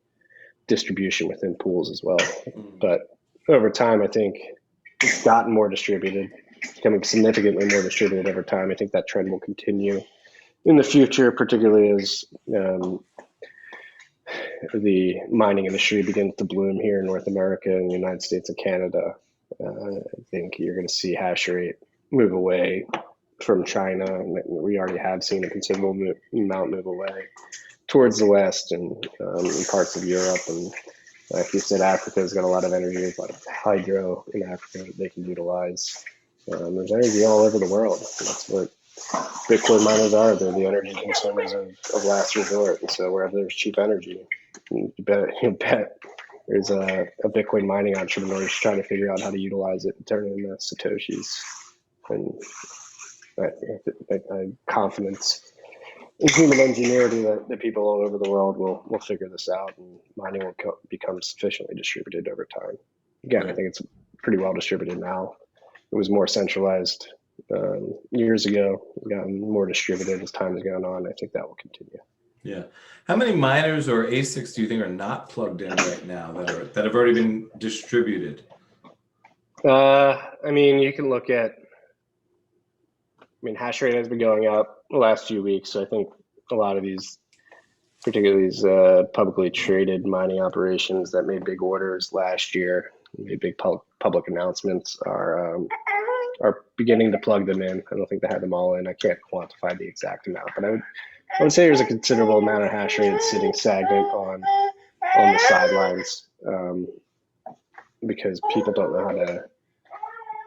distribution within pools as well. But over time, I think it's gotten more distributed, becoming significantly more distributed over time. I think that trend will continue in the future, particularly as the mining industry begins to bloom here in North America and the United States and Canada. I think you're going to see hash rate move away from China. We already have seen a considerable amount move away towards the West and in parts of Europe. And like you said, Africa's got a lot of energy, there's a lot of hydro in Africa that they can utilize. There's energy all over the world. That's what Bitcoin miners are. They're the energy consumers of last resort. And so wherever there's cheap energy, you bet there's a Bitcoin mining entrepreneur who's trying to figure out how to utilize it and turn it into Satoshis. And I have confidence in human ingenuity that people all over the world will figure this out, and mining will become sufficiently distributed over time. Again, I think it's pretty well distributed now. It was more centralized years ago. It's gotten more distributed as time has gone on. I think that will continue. Yeah. How many miners or ASICs do you think are not plugged in right now that have already been distributed? You can look at. Hash rate has been going up the last few weeks. So I think a lot of these, particularly these publicly traded mining operations that made big orders last year, made big public announcements, are beginning to plug them in. I don't think they had them all in. I can't quantify the exact amount, but I would say there's a considerable amount of hash rate sitting stagnant on the sidelines because people don't know how to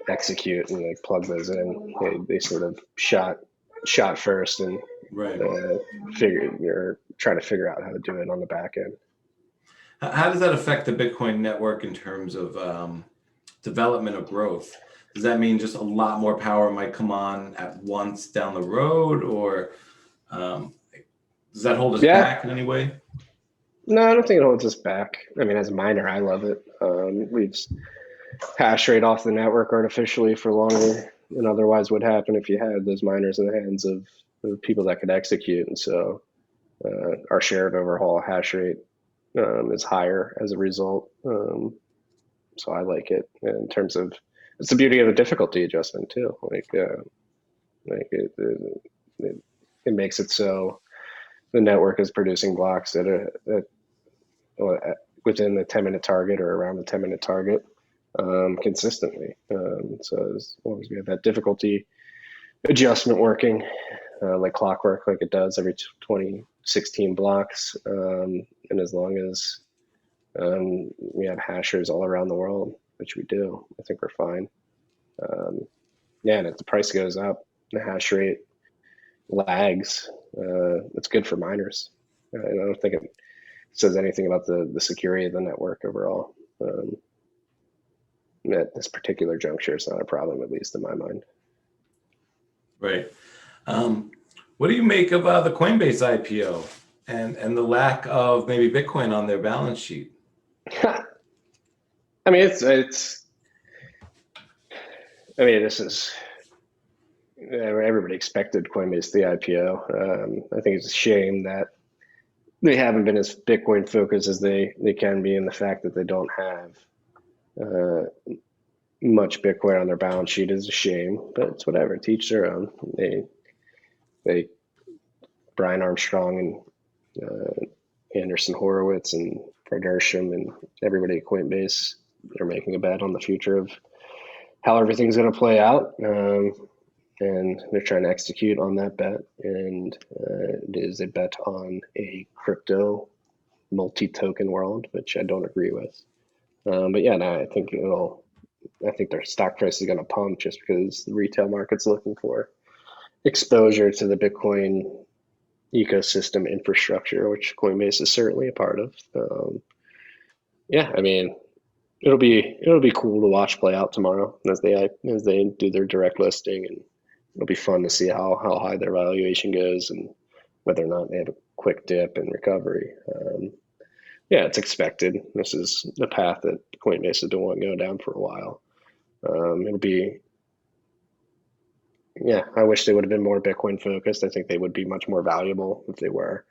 execute and plug those in. They sort of shot first and try to figure out how to do it on the back end. How does that affect the Bitcoin network in terms of development or growth? Does that mean just a lot more power might come on at once down the road, or does that hold us back in any way? No, I don't think it holds us back. As a miner, I love it. hash rate off the network artificially for longer than otherwise would happen if you had those miners in the hands of people that could execute. And so our share of overall hash rate is higher as a result. So I like it in terms of, it's the beauty of the difficulty adjustment too. It makes it so the network is producing blocks within the 10-minute target or around the 10-minute target consistently. So as long as we have that difficulty adjustment working like clockwork, like it does every 2016 blocks, and as long as we have hashers all around the world, which we do, I think we're fine. Yeah, and if the price goes up, the hash rate lags, it's good for miners. I don't think it says anything about the security of the network overall. At this particular juncture, it's not a problem, at least in my mind. Right. What do you make of the Coinbase IPO and the lack of maybe Bitcoin on their balance sheet? I mean, this is, everybody expected Coinbase the IPO. I think it's a shame that they haven't been as Bitcoin focused as they can be, and the fact that they don't have much Bitcoin on their balance sheet is a shame, but it's whatever, to each their own. They Brian Armstrong and Anderson Horowitz and Fred Gershom and everybody at Coinbase are making a bet on the future of how everything's going to play out, and they're trying to execute on that bet. And it is a bet on a crypto multi-token world, which I don't agree with. But yeah, no, I think their stock price is going to pump just because the retail market's looking for exposure to the Bitcoin ecosystem infrastructure, which Coinbase is certainly a part of. Yeah, I mean, it'll be cool to watch play out tomorrow as they do their direct listing, and it'll be fun to see how high their valuation goes and whether or not they have a quick dip and recovery. Yeah, it's expected. This is the path that Coinbase has been wanting to go down for a while. It'll be, yeah, I wish they would have been more Bitcoin focused. I think they would be much more valuable if they were.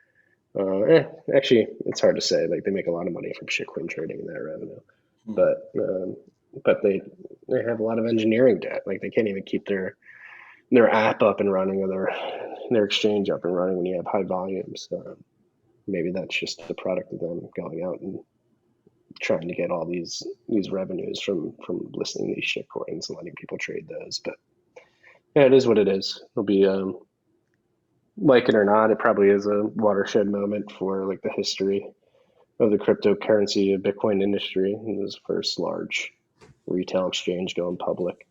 Actually, it's hard to say. Like, they make a lot of money from shitcoin trading and that revenue, but they have a lot of engineering debt. Like, they can't even keep their app up and running or their exchange up and running when you have high volumes. Maybe that's just the product of them going out and trying to get all these revenues from listing these shit coins and letting people trade those. But yeah, it is what it is. It'll be like it or not, it probably is a watershed moment for like the history of the cryptocurrency Bitcoin industry. It was the first large retail exchange going public.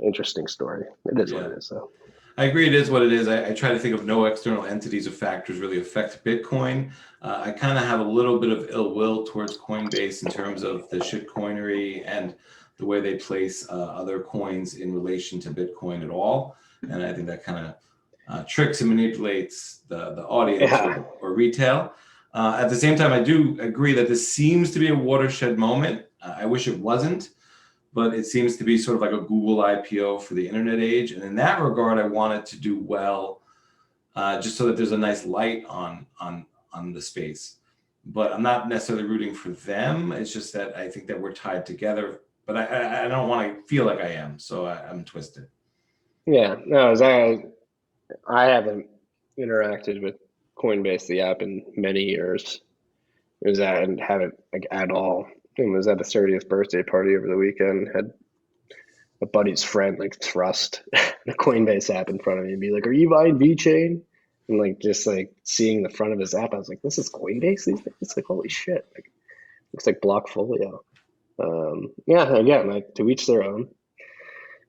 Interesting story. It is what it is, though. I agree, it is what it is. I try to think of no external entities or factors really affect Bitcoin. I kind of have a little bit of ill will towards Coinbase in terms of the shitcoinery and the way they place other coins in relation to Bitcoin at all. And I think that kind of tricks and manipulates the audience or retail. At the same time, I do agree that this seems to be a watershed moment. I wish it wasn't, but it seems to be sort of like a Google IPO for the internet age. And in that regard, I want it to do well, just so that there's a nice light on the space. But I'm not necessarily rooting for them. It's just that I think that we're tied together, but I don't want to feel like I am. So I'm twisted. Yeah, no, I haven't interacted with Coinbase, the app, in many years. I haven't had it like at all. I was at a 30th birthday party over the weekend, had a buddy's friend like thrust the Coinbase app in front of me and be like, "Are you buying VeChain?" And like just like seeing the front of his app, I was like, "This is Coinbase these days?" It's like, holy shit. Like, looks like Blockfolio. Yeah, again, like, to each their own.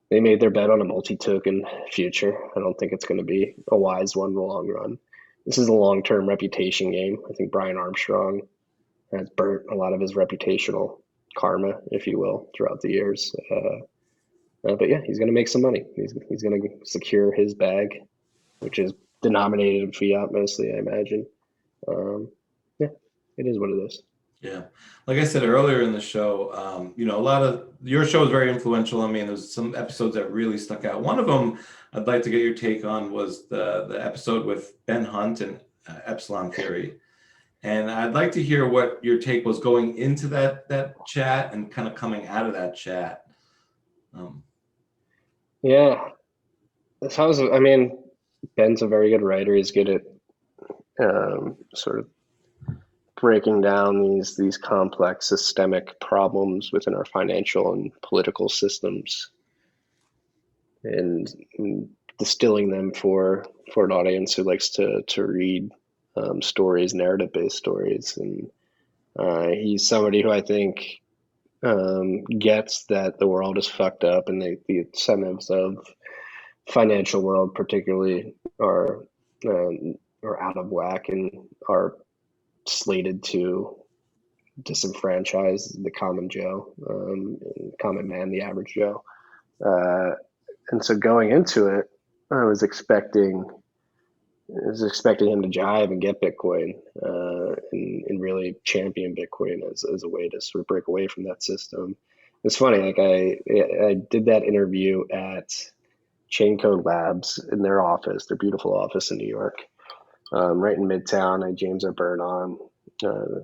They made their bet on a multi-token future. I don't think it's going to be a wise one in the long run. This is a long-term reputation game. I think Brian Armstrong has burnt a lot of his reputational karma, if you will, throughout the years. But yeah, he's going to make some money. He's going to secure his bag, which is denominated in fiat mostly, I imagine. Yeah, it is what it is. Yeah. Like I said earlier in the show, a lot of your show is very influential. I mean, there's some episodes that really stuck out. One of them I'd like to get your take on was the episode with Ben Hunt and Epsilon Theory. And I'd like to hear what your take was going into that chat and kind of coming out of that chat. Yeah, I mean, Ben's a very good writer. He's good at sort of breaking down these complex systemic problems within our financial and political systems, and distilling them for an audience who likes to read stories, narrative-based stories. And he's somebody who I think gets that the world is fucked up, and the incentives of financial world particularly are out of whack and are slated to disenfranchise the common Joe, common man, the average Joe. And so going into it, I was expecting him to jive and get Bitcoin, and really champion Bitcoin as a way to sort of break away from that system. It's funny, like I did that interview at Chaincode Labs in their office, their beautiful office in New York, right in Midtown. I had James O'Byrne on to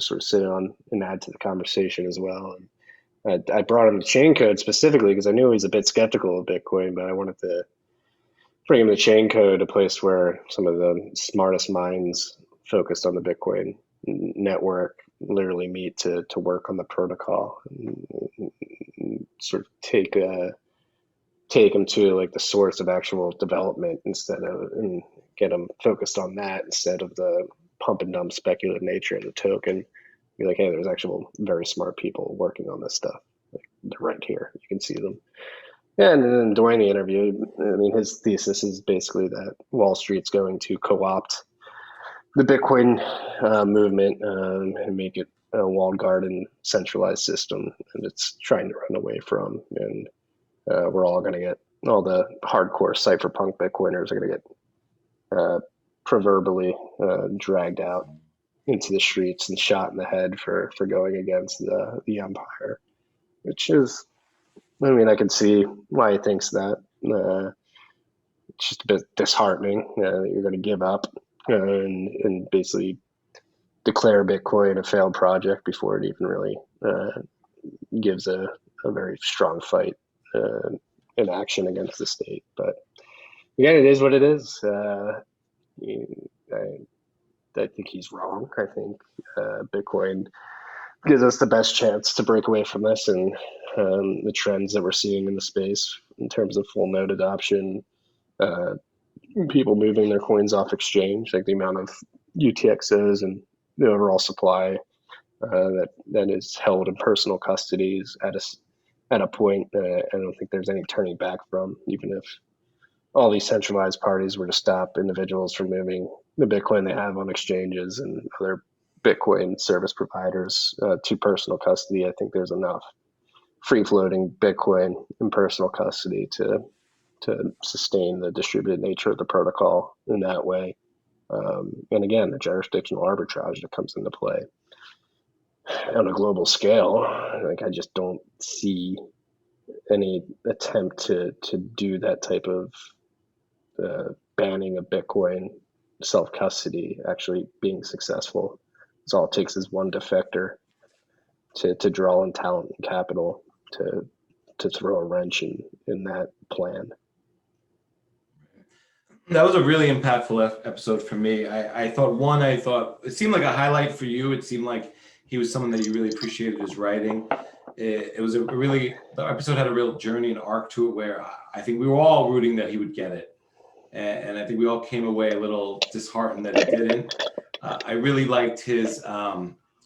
sort of sit on and add to the conversation as well. And I brought him to Chaincode specifically because I knew he was a bit skeptical of Bitcoin, but I wanted to bring him to Chaincode, a place where some of the smartest minds focused on the Bitcoin network literally meet to work on the protocol and sort of take them to like the source of actual development and get them focused on that instead of the pump and dump speculative nature of the token. Be like, hey, there's actual very smart people working on this stuff. Like, they're right here. You can see them. And then during the interview, I mean, his thesis is basically that Wall Street's going to co-opt the Bitcoin movement and make it a walled garden centralized system, and it's trying to run away from. And we're all going to get, all the hardcore cypherpunk Bitcoiners are going to get proverbially dragged out into the streets and shot in the head for going against the empire, which is, I mean, I can see why he thinks that. It's just a bit disheartening that you're going to give up and basically declare Bitcoin a failed project before it even really gives a very strong fight in action against the state. But again, it is what it is. I think he's wrong. I think Bitcoin gives us the best chance to break away from this, and the trends that we're seeing in the space in terms of full node adoption, people moving their coins off exchange, like the amount of UTXOs and the overall supply that is held in personal custody is at a point that I don't think there's any turning back from, even if all these centralized parties were to stop individuals from moving the Bitcoin they have on exchanges and other Bitcoin service providers to personal custody. I think there's enough free-floating Bitcoin in personal custody to sustain the distributed nature of the protocol in that way. And again, the jurisdictional arbitrage that comes into play on a global scale. Like, I just don't see any attempt to do that type of banning of Bitcoin self-custody actually being successful. It's all it takes is one defector to draw in talent and capital to throw a wrench in that plan. That was a really impactful episode for me. I thought it seemed like a highlight for you. It seemed like he was someone that you really appreciated his writing. It was the episode had a real journey and arc to it where I think we were all rooting that he would get it. And I think we all came away a little disheartened that he didn't. I really liked his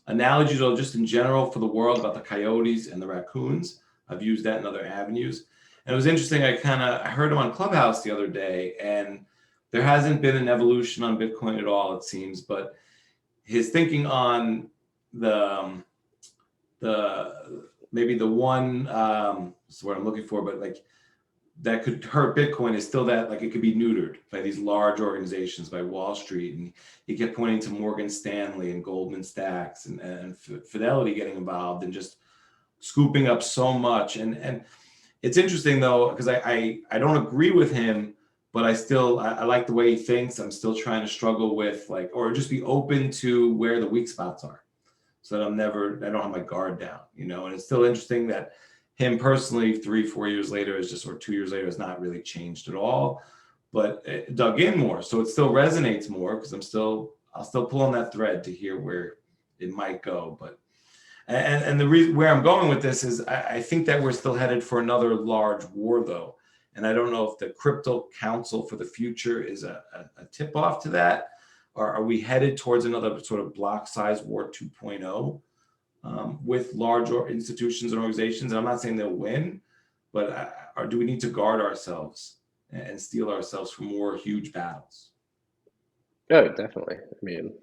analogies, just in general for the world about the coyotes and the raccoons. I've used that in other avenues. And it was interesting. I heard him on Clubhouse the other day, and there hasn't been an evolution on Bitcoin at all, it seems. But his thinking on maybe the one, that's what I'm looking for, but like that could hurt Bitcoin is still that, like, it could be neutered by these large organizations, by Wall Street. And he kept pointing to Morgan Stanley and Goldman Sachs and Fidelity getting involved and just scooping up so much. And it's interesting though, because I don't agree with him, but I like the way he thinks. I'm still trying to struggle with, like, or just be open to where the weak spots are, so that I don't have my guard down, and it's still interesting that him personally 3-4 years later is just, or 2 years later, has not really changed at all, but it dug in more. So it still resonates more because I'll still pull on that thread to hear where it might go. But, and the reason where I'm going with this is I think that we're still headed for another large war though. And I don't know if the Crypto Council for the Future is a tip off to that, or are we headed towards another sort of block size war 2.0? With large institutions and organizations. And I'm not saying they'll win, but do we need to guard ourselves and steel ourselves from more huge battles? Oh, definitely. I mean,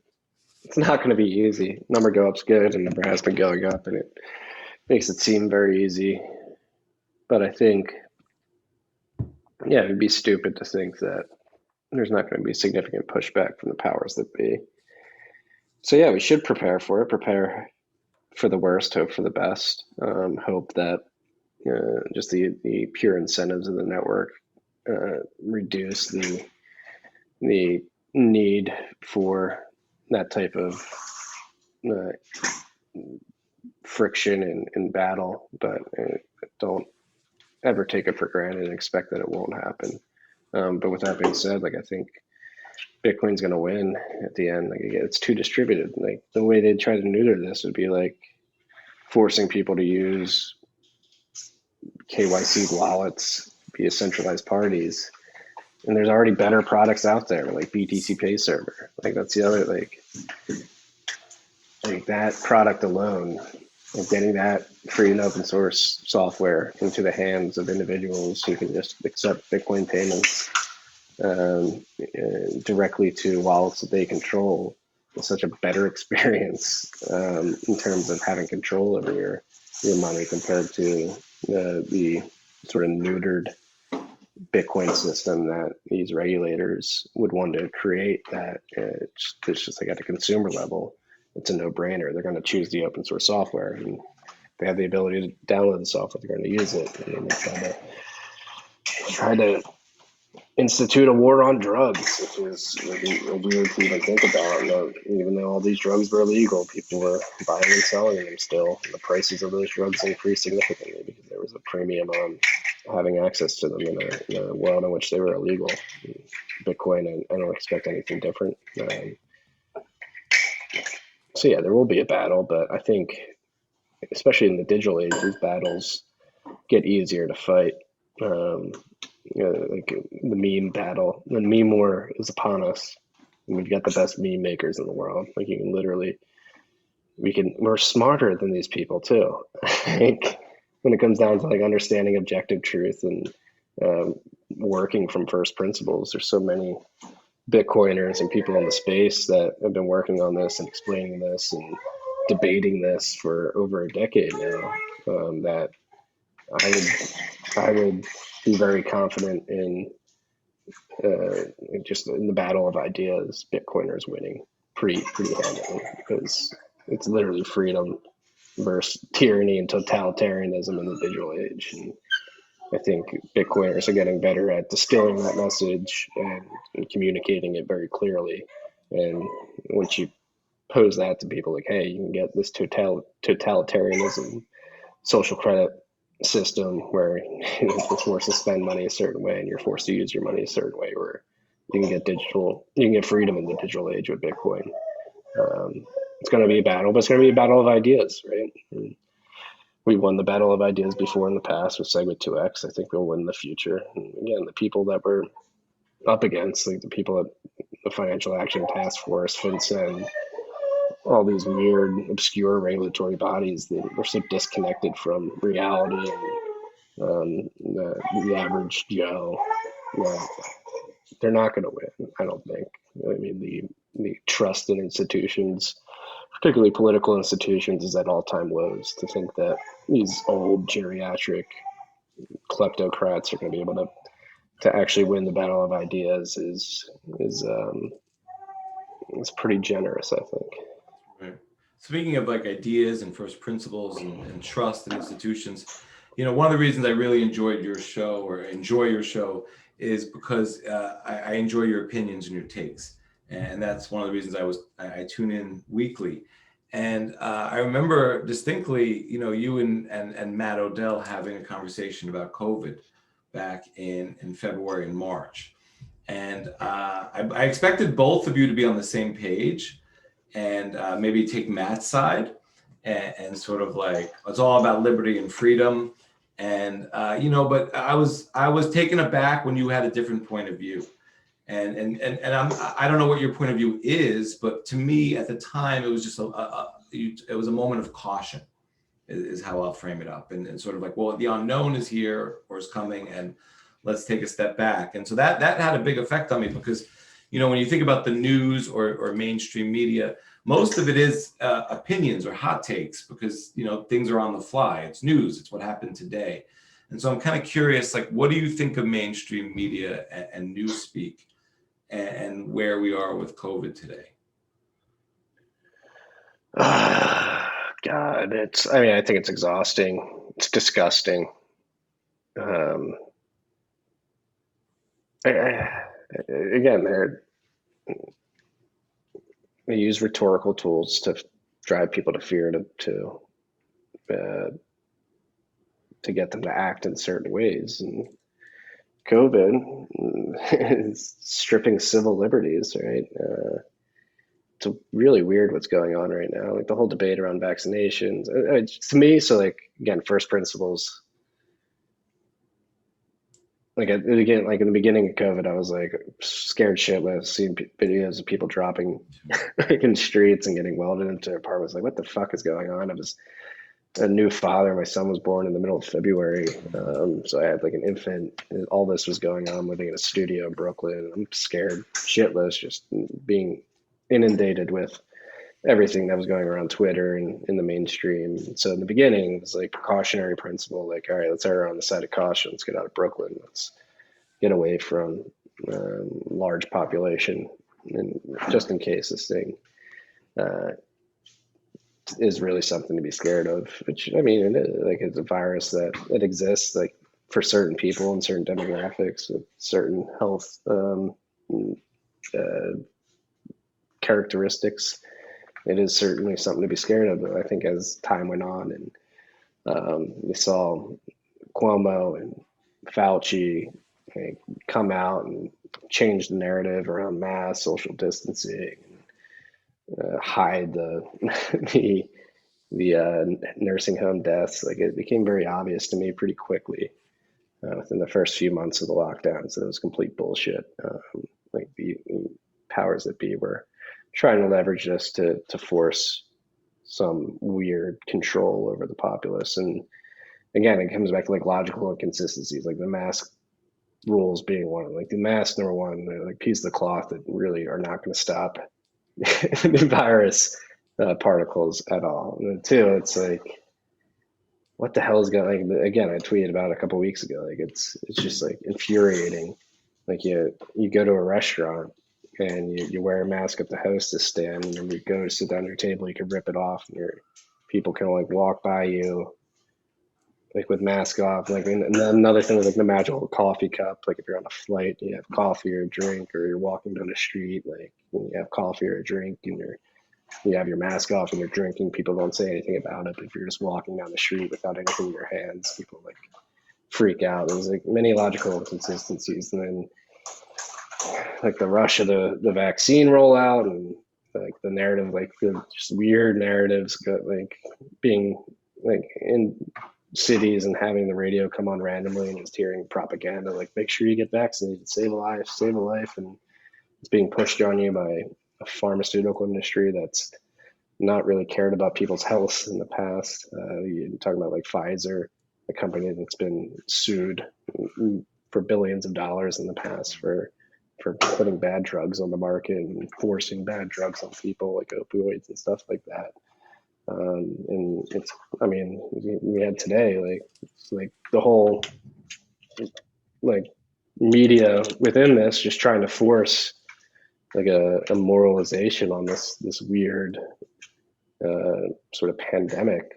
it's not going to be easy. Number go up's good, and number has been going up, and it makes it seem very easy. But I think, yeah, it'd be stupid to think that there's not going to be significant pushback from the powers that be. So yeah, we should prepare for it. Prepare for the worst, hope for the best. Hope that just the pure incentives of the network reduce the need for that type of friction in battle, but don't ever take it for granted and expect that it won't happen. But with that being said, like, I think Bitcoin's going to win at the end. Like, again, it's too distributed. Like, the way they try to neuter this would be like forcing people to use KYC wallets via centralized parties. And there's already better products out there, like BTC Pay Server. Like, that's the other, like that product alone, and getting that free and open source software into the hands of individuals who can just accept Bitcoin payments directly to wallets that they control is such a better experience in terms of having control over your money compared to the sort of neutered Bitcoin system that these regulators would want to create. That it's just like at a consumer level, it's a no-brainer. They're going to choose the open source software, and they have the ability to download the software. They're going to use it, and they try to institute a war on drugs, which is a weird thing to think about. Even though all these drugs were illegal, people were buying and selling them still. And the prices of those drugs increased significantly because there was a premium on having access to them in a world in which they were illegal. Bitcoin, I don't expect anything different. So yeah, there will be a battle, but I think, especially in the digital age, these battles get easier to fight. Like the meme battle, the meme war is upon us. And we've got the best meme makers in the world. Like, you can literally, we're smarter than these people too. Like, when it comes down to like understanding objective truth and working from first principles, there's so many Bitcoiners and people in the space that have been working on this and explaining this and debating this for over a decade now. That I would be very confident in just in the battle of ideas, Bitcoiners winning pretty handily, because it's literally freedom versus tyranny and totalitarianism in the digital age. And I think Bitcoiners are getting better at distilling that message and communicating it very clearly. And once you pose that to people, like, hey, you can get this totalitarianism, social credit system where you're forced to spend money a certain way and you're forced to use your money a certain way, where you can get freedom in the digital age with Bitcoin. It's going to be a battle, but it's going to be a battle of ideas, right? And we won the battle of ideas before in the past with Segwit 2X. I think we'll win in the future. And again, the people that we're up against, like the people at the Financial Action Task Force, FinCEN, all these weird, obscure regulatory bodies that are so disconnected from reality and the average Joe. They're not going to win, I don't think. I mean, the trust in institutions, particularly political institutions, is at all-time lows. To think that these old geriatric kleptocrats are going to be able to actually win the battle of ideas is pretty generous, I think. Right. Speaking of like ideas and first principles and trust in institutions, one of the reasons I really enjoy your show is because I enjoy your opinions and your takes, and that's one of the reasons I tune in weekly. And I remember distinctly, you and Matt Odell having a conversation about COVID back in February and March. And I expected both of you to be on the same page and maybe take Matt's side and sort of like, it's all about liberty and freedom. And, but I was taken aback when you had a different point of view. And I don't know what your point of view is, but to me at the time, it was just it was a moment of caution is how I'll frame it up. And sort of like, well, the unknown is here or is coming, and let's take a step back. And so that had a big effect on me because, when you think about the news or mainstream media, most of it is opinions or hot takes because, things are on the fly. It's news. It's what happened today. And so I'm kind of curious, like, what do you think of mainstream media and news speak and where we are with COVID today? God, I think it's exhausting. It's disgusting. Again, they use rhetorical tools to drive people to fear, to get them to act in certain ways. And COVID is stripping civil liberties, right? It's really weird what's going on right now. Like the whole debate around vaccinations, to me. So like, again, first principles. Like in the beginning of COVID, I was like scared shitless, seeing videos of people dropping like in streets and getting welded into their apartments. Like, what the fuck is going on? I was a new father. My son was born in the middle of February. So I had like an infant. All this was going on, living in a studio in Brooklyn. I'm scared shitless, just being inundated with everything that was going around Twitter and in the mainstream. So in the beginning, it was like precautionary principle, like, all right, let's err on the side of caution. Let's get out of Brooklyn. Let's get away from large population, and just in case this thing is really something to be scared of. Which it's a virus that it exists, like for certain people and certain demographics with certain health characteristics. It is certainly something to be scared of. But I think as time went on and we saw Cuomo and Fauci come out and change the narrative around mass social distancing, hide the nursing home deaths. Like it became very obvious to me pretty quickly within the first few months of the lockdowns that it was complete bullshit. Like the powers that be were trying to leverage this to force some weird control over the populace. And again, it comes back to like logical inconsistencies, like the mask rules being one. Like the mask, number one, they're like piece of the cloth that really are not going to stop the virus particles at all. And then two, it's like, what the hell is going? Like again, I tweeted about it a couple of weeks ago. Like it's just like infuriating. Like you go to a restaurant and you wear a mask at the hostess stand, and when you go to sit down at your table, you can rip it off, and people can like walk by you like with mask off. Like, and then another thing with like the magical coffee cup, like if you're on a flight, you have coffee or a drink, or you're walking down the street, like when you have coffee or a drink and you have your mask off and you're drinking, people don't say anything about it. But if you're just walking down the street without anything in your hands, people like freak out. There's like many logical inconsistencies. And then like the rush of the vaccine rollout and like the narrative, like just weird narratives, like being like in cities and having the radio come on randomly and just hearing propaganda, like make sure you get vaccinated, save a life. And it's being pushed on you by a pharmaceutical industry that's not really cared about people's health in the past. You're talking about like Pfizer, a company that's been sued for billions of dollars in the past for putting bad drugs on the market and forcing bad drugs on people, like opioids and stuff like that. And it's, I mean, we had today, like, it's like the whole, like, media within this just trying to force like a moralization on this weird sort of pandemic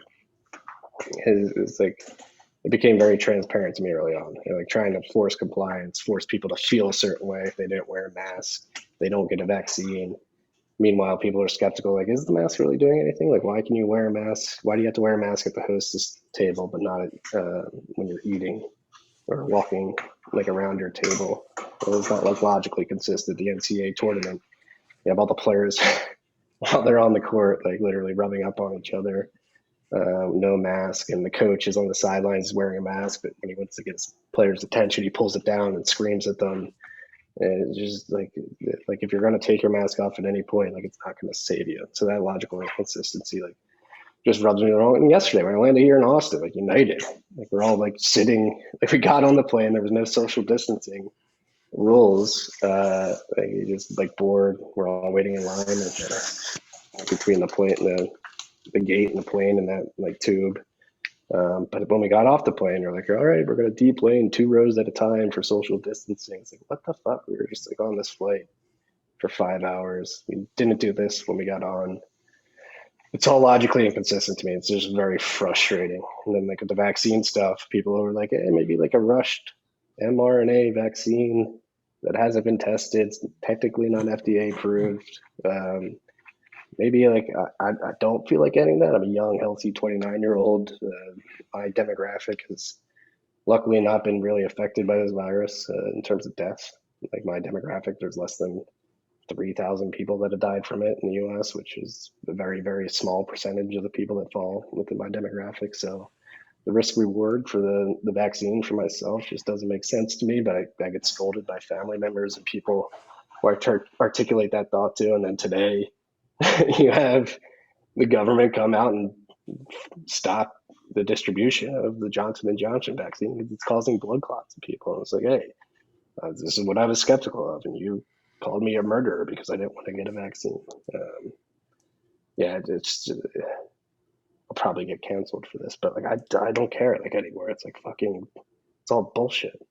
is like, it became very transparent to me early on. Like trying to force compliance, force people to feel a certain way if they didn't wear a mask, they don't get a vaccine. Meanwhile, people are skeptical, like, is the mask really doing anything? Like, why can you wear a mask? Why do you have to wear a mask at the hostess table, but not when you're eating or walking like around your table? Well, it's not like logically consistent. The NCAA tournament, you have all the players while they're on the court, like literally rubbing up on each other, no mask, and the coach is on the sidelines wearing a mask, but when he wants to get his players' attention, he pulls it down and screams at them. And it's just like if you're going to take your mask off at any point, like, it's not going to save you. So that logical inconsistency, like, just rubs me wrong. And yesterday when I landed here in Austin, like, United, like, we're all like sitting, like, we got on the plane, there was no social distancing rules. Like, you just like bored. We're all waiting in line between the plane and the gate and the plane and that like tube. But when we got off the plane, we're like, all right, we're going to deplane 2 rows at a time for social distancing. It's like, what the fuck? We were just like on this flight for 5 hours. We didn't do this when we got on. It's all logically inconsistent to me. It's just very frustrating. And then like with the vaccine stuff, people were like, hey, maybe like a rushed mRNA vaccine that hasn't been tested, it's technically not FDA approved. Maybe like I don't feel like getting that. I'm a young, healthy 29-year-old. My demographic has luckily not been really affected by this virus in terms of deaths. Like my demographic, there's less than 3,000 people that have died from it in the U.S., which is a very, very small percentage of the people that fall within my demographic. So the risk reward for the vaccine for myself just doesn't make sense to me. But I get scolded by family members and people who I articulate that thought to. And then today, you have the government come out and stop the distribution of the Johnson & Johnson vaccine because it's causing blood clots in people. And it's like, hey, this is what I was skeptical of, and you called me a murderer because I didn't want to get a vaccine. Yeah, it's I'll probably get canceled for this, but like I don't care like anymore. It's like fucking, it's all bullshit.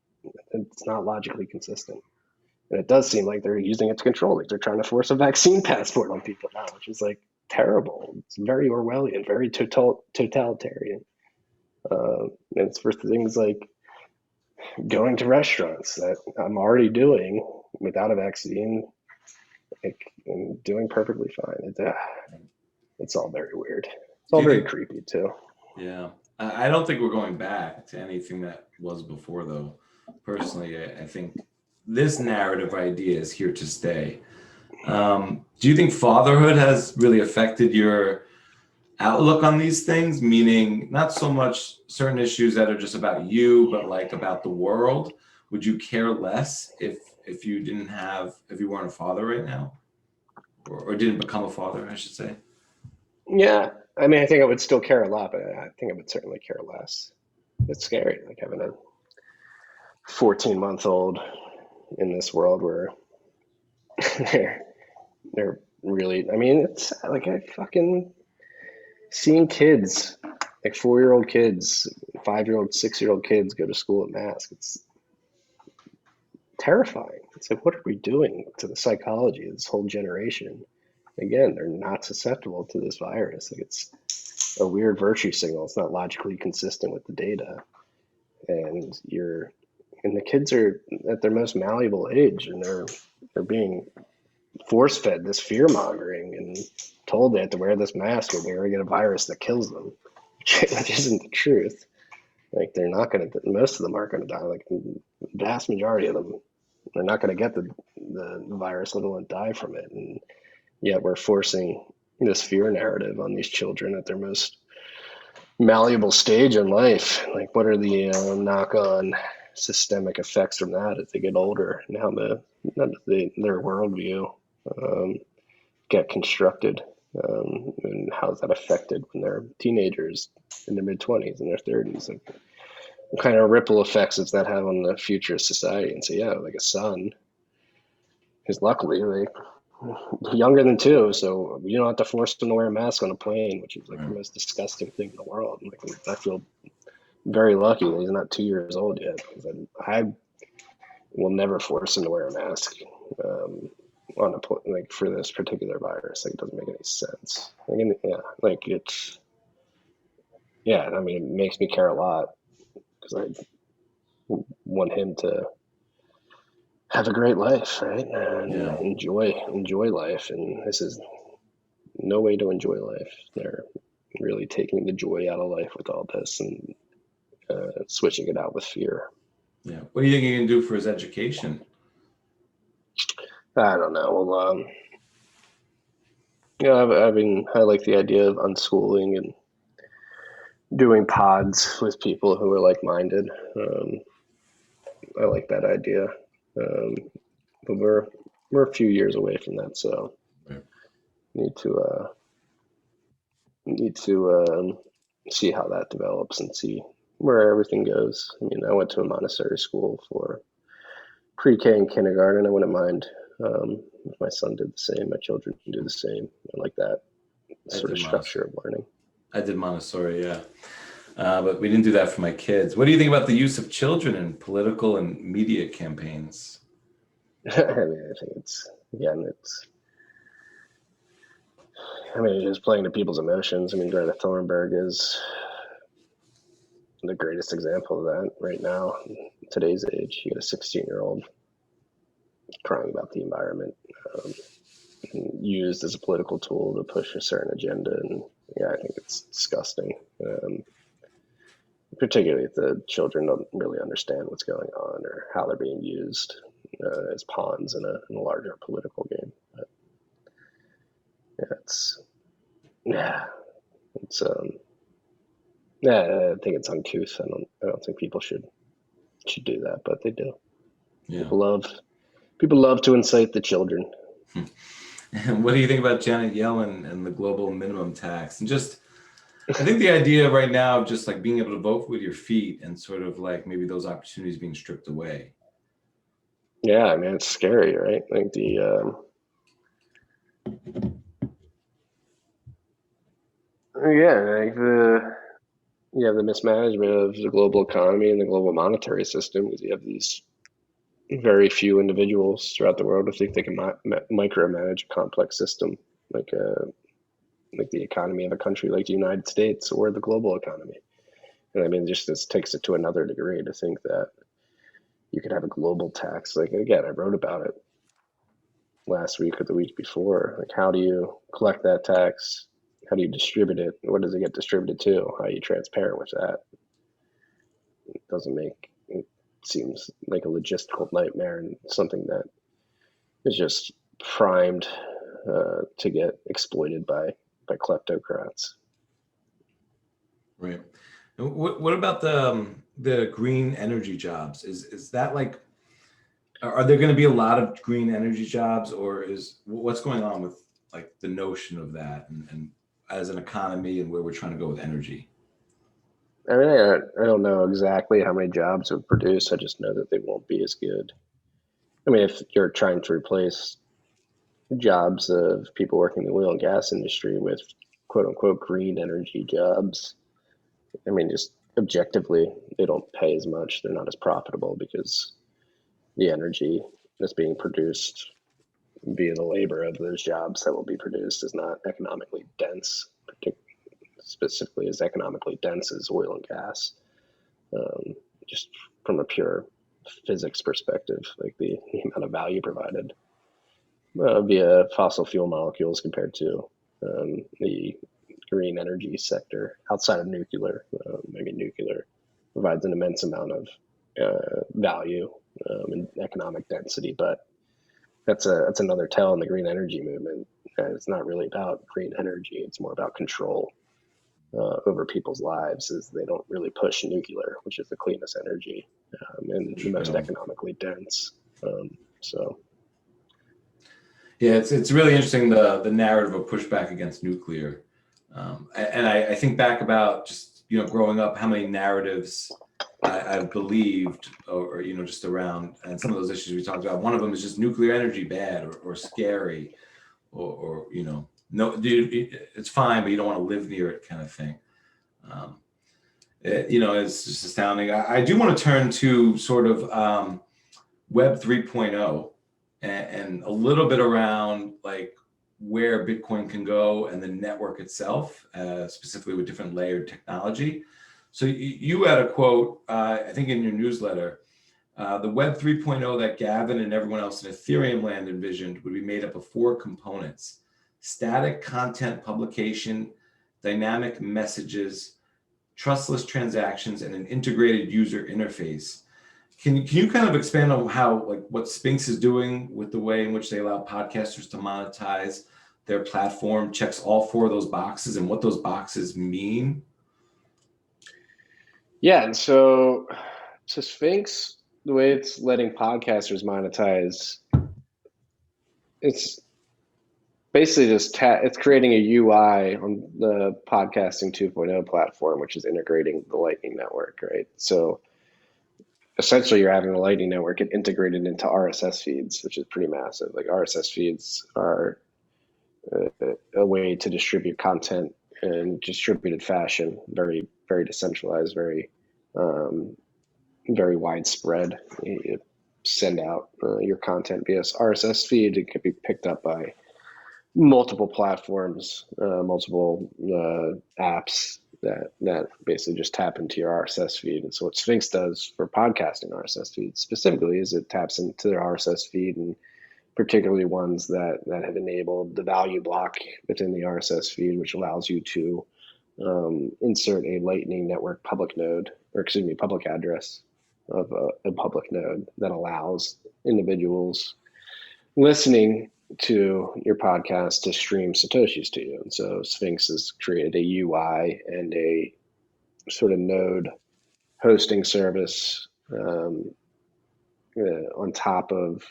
It's not logically consistent. And it does seem like they're using it to control. Like they're trying to force a vaccine passport on people now, which is like terrible. It's very Orwellian, very totalitarian. And it's for things like going to restaurants that I'm already doing without a vaccine, like, and doing perfectly fine. It's all very weird. It's all very creepy too. Yeah. I don't think we're going back to anything that was before, though. Personally, I think this narrative idea is here to stay. Do you think fatherhood has really affected your outlook on these things? Meaning not so much certain issues that are just about you, but like about the world. Would you care less if you weren't a father right now, or didn't become a father, I should say? Yeah, I mean, I think I would still care a lot, but I think I would certainly care less. It's scary, like having a 14-month-old in this world where they're really, I mean, it's like I fucking seeing kids, like 4-year-old kids, 5-year-old, 6-year-old kids go to school at mask. It's terrifying. It's like, what are we doing to the psychology of this whole generation? Again, they're not susceptible to this virus. Like, it's a weird virtue signal. It's not logically consistent with the data. And the kids are at their most malleable age, and they're being force fed this fear mongering and told they have to wear this mask or they're going to get a virus that kills them, which isn't the truth. Like, they're not going to, most of them aren't going to die. Like, the vast majority of them, they're not going to get the virus, let alone die from it. And yet we're forcing this fear narrative on these children at their most malleable stage in life. Like, what are the knock-on systemic effects from that as they get older, and how their worldview get constructed, and how is that affected when they're teenagers in their mid-20s and their 30s? Like, what kind of ripple effects does that have on the future of society? And so, yeah, like a son, who's luckily, like, younger than 2, so you don't have to force them to wear a mask on a plane, which is like the Right. most disgusting thing in the world. Like, I feel very lucky that he's not 2 years old yet, because I will never force him to wear a mask on a like for this particular virus. Like, it doesn't make any sense. Like, yeah, like it's yeah. I mean, it makes me care a lot because I want him to have a great life, right? And Yeah. enjoy life. And this is no way to enjoy life. They're really taking the joy out of life with all this and switching it out with fear. Yeah. What do you think you can do for his education? I don't know. Well, I like the idea of unschooling and doing pods with people who are like-minded. I like that idea, but we're a few years away from that, so Right. need to see how that develops and see where everything goes. I mean, I went to a Montessori school for pre-K and kindergarten. I wouldn't mind if my son did the same, my children can do the same. I like that sort of structure of learning. I did Montessori, yeah. But we didn't do that for my kids. What do you think about the use of children in political and media campaigns? I mean, I think it's just playing to people's emotions. I mean, Greta Thunberg is the greatest example of that right now in today's age. You got a 16-year-old crying about the environment, used as a political tool to push a certain agenda, and yeah, I think it's disgusting. Particularly if the children don't really understand what's going on or how they're being used as pawns in a larger political game. But yeah, I think it's uncouth. I don't think people should do that, but they do. Yeah. People love to incite the children. And what do you think about Janet Yellen and the global minimum tax? And just, I think the idea right now of just like being able to vote with your feet and sort of like maybe those opportunities being stripped away. Yeah, I mean, it's scary, right? Like you have the mismanagement of the global economy and the global monetary system, because you have these very few individuals throughout the world who think they can micromanage a complex system like the economy of a country like the United States or the global economy. And I mean, just this takes it to another degree to think that you could have a global tax. Like, again, I wrote about it last week or the week before. Like, how do you collect that tax? How do you distribute it? What does it get distributed to? How are you transparent with that? It seems like a logistical nightmare and something that is just primed to get exploited by kleptocrats. Right. What about the green energy jobs? Is that like, are there going to be a lot of green energy jobs, or what's going on with like the notion of that and as an economy and where we're trying to go with energy? I mean, I don't know exactly how many jobs it would produce. I just know that they won't be as good. I mean, if you're trying to replace jobs of people working in the oil and gas industry with quote unquote green energy jobs, I mean, just objectively, they don't pay as much. They're not as profitable because the energy that's being produced via the labor of those jobs that will be produced is not economically dense, specifically as economically dense as oil and gas. Just from a pure physics perspective, like the amount of value provided via fossil fuel molecules compared to the green energy sector outside of nuclear. Maybe nuclear provides an immense amount of value and economic density, but that's another tell in the green energy movement. And it's not really about green energy; it's more about control over people's lives. Is they don't really push nuclear, which is the cleanest energy and the most economically dense. So. Yeah, it's really interesting the narrative of pushback against nuclear, and I think back about just growing up, how many narratives I've believed, or just around, and some of those issues we talked about. One of them is just nuclear energy bad or scary, or no, dude, it's fine, but you don't want to live near it, kind of thing. It's just astounding. I do want to turn to sort of Web 3.0 and a little bit around like where Bitcoin can go and the network itself, specifically with different layered technology. So you had a quote, I think in your newsletter, the Web 3.0 that Gavin and everyone else in Ethereum land envisioned would be made up of 4 components: static content publication, dynamic messages, trustless transactions, and an integrated user interface. Can you kind of expand on how, like, what Sphinx is doing with the way in which they allow podcasters to monetize their platform, checks all 4 of those boxes, and what those boxes mean? Yeah, and so Sphinx, the way it's letting podcasters monetize, it's basically just it's creating a UI on the podcasting 2.0 platform, which is integrating the Lightning Network, right? So essentially you're having the Lightning Network get integrated into RSS feeds, which is pretty massive. Like RSS feeds are a way to distribute content in distributed fashion, very, very decentralized, very widespread. You send out your content via RSS feed. It could be picked up by multiple platforms, multiple apps that basically just tap into your RSS feed. And so what Sphinx does for podcasting RSS feeds specifically is it taps into their RSS feed, and particularly ones that have enabled the value block within the RSS feed, which allows you to insert a Lightning Network public address of a public node that allows individuals listening to your podcast to stream Satoshis to you. And so Sphinx has created a UI and a sort of node hosting service on top of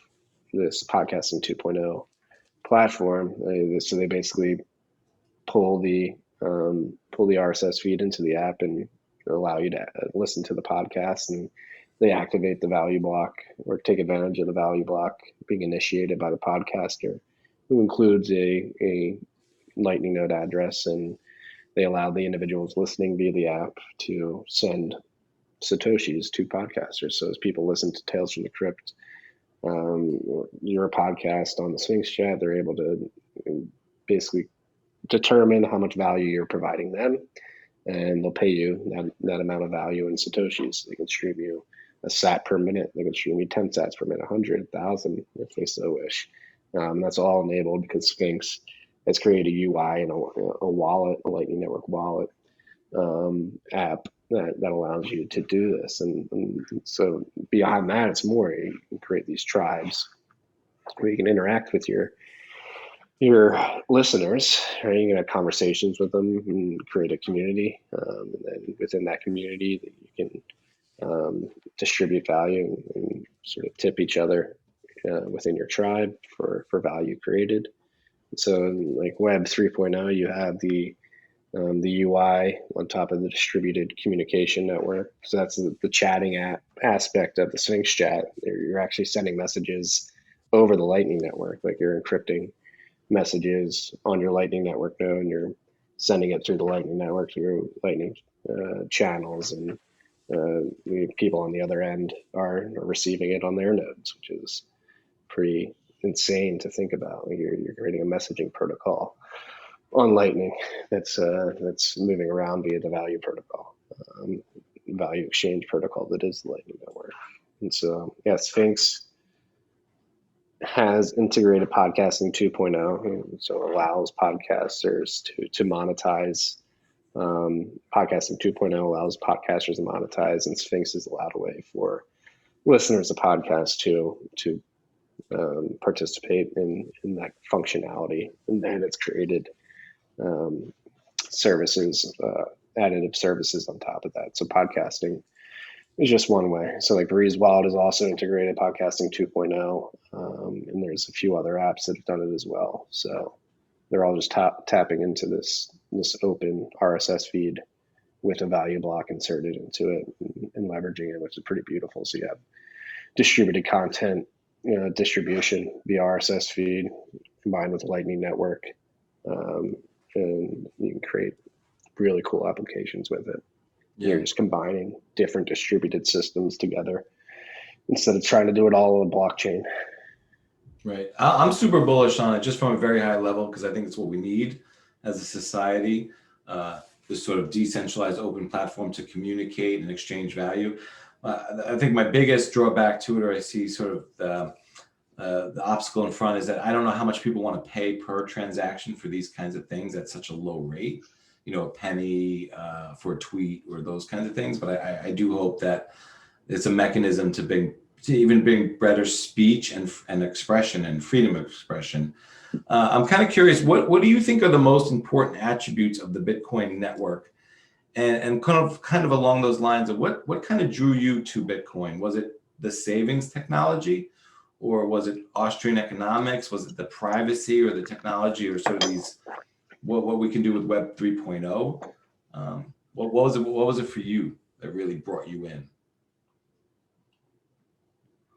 this podcasting 2.0 platform. So they basically pull the RSS feed into the app and allow you to listen to the podcast, and they activate the value block or take advantage of the value block being initiated by the podcaster, who includes a Lightning node address, and they allow the individuals listening via the app to send Satoshis to podcasters. So as people listen to Tales from the Crypt, your podcast on the Sphinx chat, they're able to basically determine how much value you're providing them, and they'll pay you that amount of value in Satoshis. They can stream you a sat per minute. They can stream you 10 sats per minute, 100, 1,000 if they so wish. That's all enabled because Sphinx has created a UI and a wallet, a Lightning Network wallet app that allows you to do this. And so beyond that, it's more, you can create these tribes where you can interact with your listeners, right? You can have conversations with them and create a community. And then within that community, you can distribute value and sort of tip each other within your tribe for value created. So in like Web 3.0, you have the UI on top of the distributed communication network. So that's the chatting aspect of the Sphinx chat. You're actually sending messages over the Lightning Network, like you're encrypting messages on your Lightning Network node, and you're sending it through the Lightning Network through Lightning channels, and people on the other end are receiving it on their nodes, which is pretty insane to think about. Like you're creating a messaging protocol on Lightning that's moving around via the value protocol, value exchange protocol that is the Lightning Network. And so, yeah, Sphinx has integrated podcasting 2.0, so it allows podcasters to monetize. Podcasting 2.0 allows podcasters to monetize, and Sphinx has allowed a way for listeners of podcasts to participate in that functionality. And then it's created services, additive services on top of that. So podcasting is just one way. So like Breeze Wallet is also integrated podcasting 2.0, and there's a few other apps that have done it as well. So they're all just tapping into this open RSS feed with a value block inserted into it and leveraging it, which is pretty beautiful. So you have distributed content distribution via RSS feed, combined with a Lightning Network, and you can create really cool applications with it. Yeah. You're just combining different distributed systems together instead of trying to do it all on a blockchain. Right. I'm super bullish on it just from a very high level because I think it's what we need as a society, this sort of decentralized open platform to communicate and exchange value. I think my biggest drawback to it, or I see sort of the obstacle in front, is that I don't know how much people want to pay per transaction for these kinds of things at such a low rate, a penny for a tweet or those kinds of things. But I do hope that it's a mechanism to even bring better speech and expression and freedom of expression. I'm kind of curious, what do you think are the most important attributes of the Bitcoin network? And kind of along those lines of what kind of drew you to Bitcoin? Was it the savings technology, or was it Austrian economics? Was it the privacy or the technology, or sort of these what we can do with Web 3.0? What was it for you that really brought you in?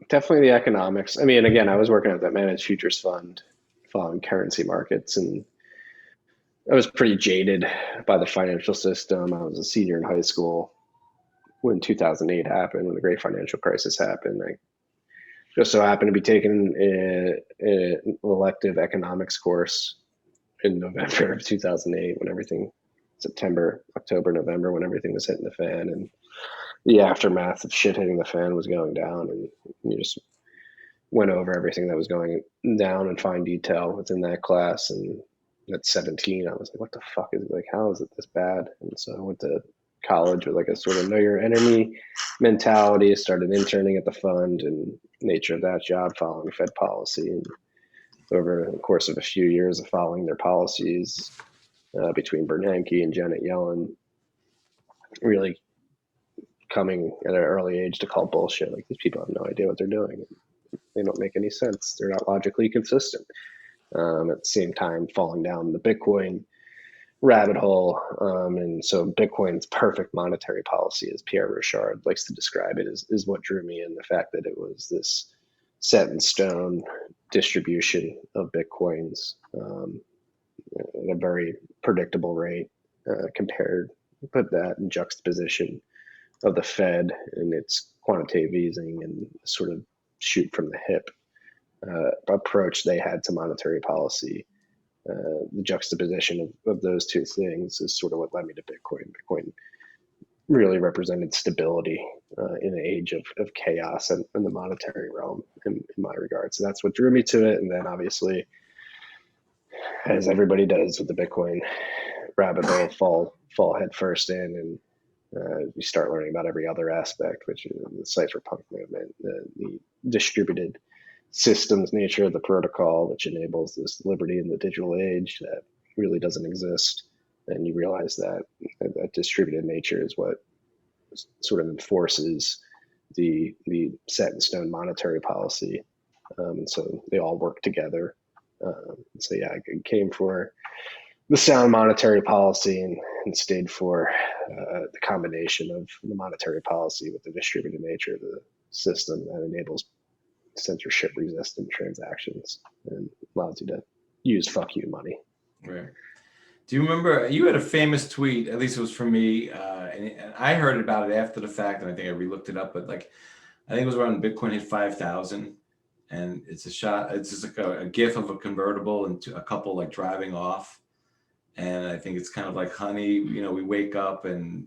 Definitely the economics. I mean, again, I was working at that managed futures fund following currency markets, and I was pretty jaded by the financial system. I was a senior in high school when 2008 happened, when the great financial crisis happened. I just so happened to be taking an elective economics course in November of 2008 when everything, September, October, November, when everything was hitting the fan, and the aftermath of shit hitting the fan was going down, and you just went over everything that was going down in fine detail within that class. And at 17, I was like, what the fuck is it? Like, how is it this bad? And so I went to college with like a sort of know your enemy mentality, started interning at the fund, and nature of that job, following Fed policy. And over the course of a few years of following their policies between Bernanke and Janet Yellen, really coming at an early age to call bullshit. Like, these people have no idea what they're doing. They don't make any sense. They're not logically consistent. At the same time, falling down the Bitcoin rabbit hole. And so Bitcoin's perfect monetary policy, as Pierre Rochard likes to describe it, is what drew me in. The fact that it was this set in stone distribution of Bitcoins at a very predictable rate put that in juxtaposition of the Fed and its quantitative easing and sort of shoot from the hip approach they had to monetary policy. The juxtaposition of those two things is sort of what led me to Bitcoin. Bitcoin really represented stability in an age of chaos and in the monetary realm in my regard. So that's what drew me to it. And then obviously, as everybody does with the Bitcoin rabbit hole, fall head first in, and you start learning about every other aspect, which is the cypherpunk movement, the distributed systems nature of the protocol, which enables this liberty in the digital age that really doesn't exist. And you realize that distributed nature is what sort of enforces the set in stone monetary policy. And so they all work together. So yeah, I came for the sound monetary policy and stayed for the combination of the monetary policy with the distributed nature of the system that enables censorship resistant transactions and allows you to use fuck you money. Right. Do you remember, you had a famous tweet, at least it was for me, and I heard about it after the fact, and I think I re-looked it up, but like, I think it was around Bitcoin hit 5,000, and it's a shot, it's just like a gif of a convertible and a couple like driving off. And I think it's kind of like, honey, we wake up and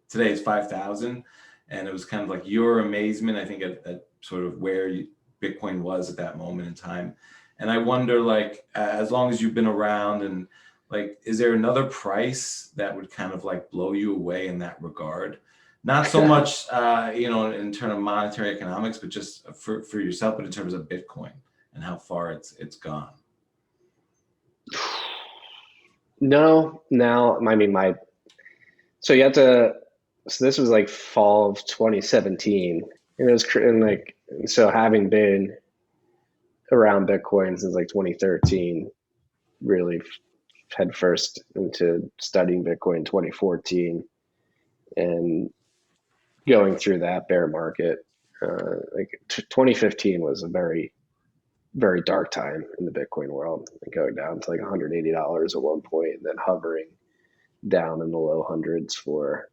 today is 5,000. And it was kind of like your amazement, I think, at sort of where Bitcoin was at that moment in time. And I wonder, like, as long as you've been around, and like, is there another price that would kind of like blow you away in that regard? Not so much, in terms of monetary economics, but just for yourself, but in terms of Bitcoin and how far it's gone. No, I mean, so you have to, so this was like fall of 2017. And it was, and like, so having been around Bitcoin since like 2013, really head first into studying Bitcoin in 2014 and going through that bear market. Like 2015 was a very very dark time in the Bitcoin world, going down to like $180 at one point, and then hovering down in the low hundreds for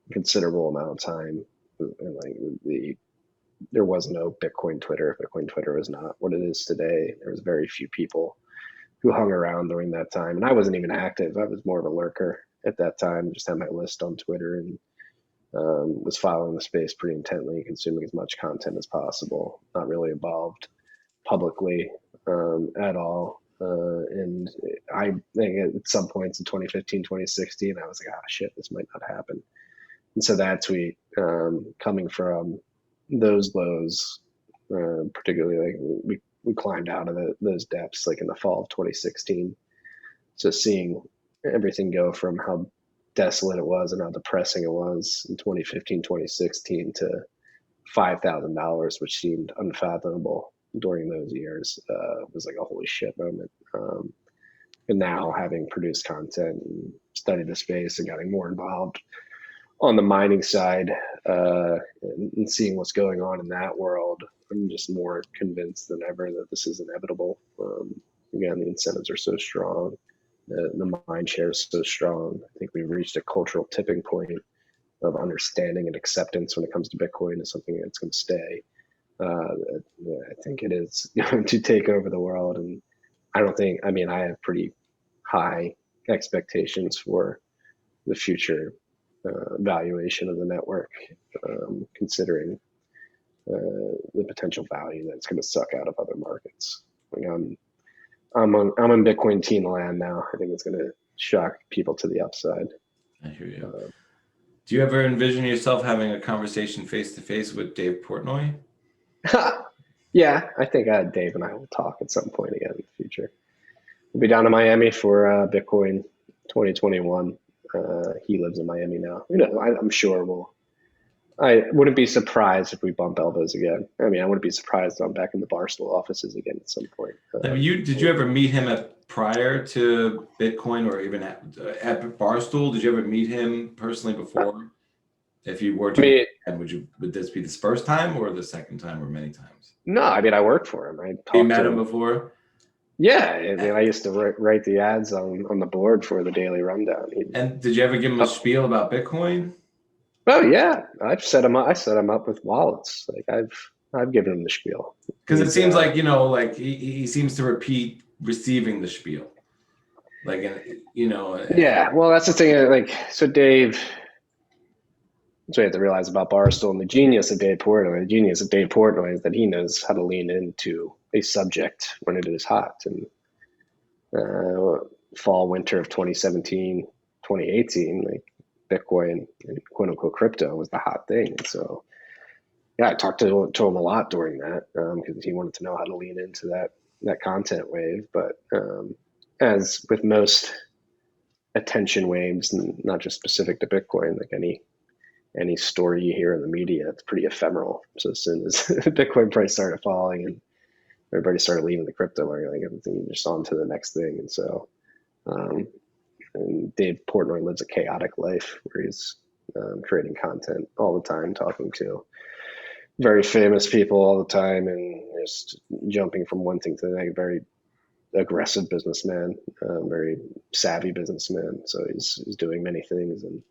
a considerable amount of time. And like there was no Bitcoin Twitter. Bitcoin Twitter was not what it is today. There was very few people who hung around during that time, and I wasn't even active. I was more of a lurker at that time. Just had my list on Twitter and was following the space pretty intently, consuming as much content as possible. Not really involved publicly at all. And I think at some points in 2015, 2016, I was like, shit, this might not happen. And so that tweet, coming from those lows, particularly like we climbed out of those depths like in the fall of 2016. So seeing everything go from how desolate it was and how depressing it was in 2015, 2016 to $5,000, which seemed unfathomable during those years, was like a holy shit moment. And now having produced content and studied the space and getting more involved on the mining side and seeing what's going on in that world, I'm just more convinced than ever that this is inevitable. Again, the incentives are so strong. The mind share is so strong. I think we've reached a cultural tipping point of understanding and acceptance when it comes to Bitcoin as something that's going to stay. I think it is going to take over the world. And I have pretty high expectations for the future valuation of the network, considering the potential value that it's going to suck out of other markets. Like I'm in Bitcoin team land now. I think it's going to shock people to the upside. I hear you. Do you ever envision yourself having a conversation face to face with Dave Portnoy? Yeah, I think Dave and I will talk at some point again in the future. We'll be down in Miami for Bitcoin 2021. He lives in Miami now. I'm sure I wouldn't be surprised if we bump elbows again. I wouldn't be surprised if I'm back in the Barstool offices again at some point. Did you ever meet him prior to Bitcoin or even at Barstool? Did you ever meet him personally before? If you were to meet him, would this be the first time or the second time or many times? No, I worked for him. You met him before? Yeah, I used to write the ads on the board for the Daily Rundown. And did you ever give him a spiel about Bitcoin? Oh yeah, I've set him up. I set him up with wallets. Like I've given him the spiel. Because it seems like he seems to repeat receiving the spiel. Yeah, well, that's the thing. So Dave. That's what you have to realize about Barstool and the genius of Dave Portnoy. The genius of Dave Portnoy is that he knows how to lean into a subject when it is hot. And fall, winter of 2017, 2018, like Bitcoin and quote unquote crypto was the hot thing. And so, yeah, I talked to him a lot during that because he wanted to know how to lean into that content wave. But as with most attention waves, and not just specific to Bitcoin, like any story you hear in the media, it's pretty ephemeral. So as soon as Bitcoin price started falling and everybody started leaving the crypto market, like everything just on to the next thing. And so, and Dave Portnoy lives a chaotic life where he's creating content all the time, talking to very famous people all the time, and just jumping from one thing to the next. Very aggressive businessman, very savvy businessman. So he's doing many things. And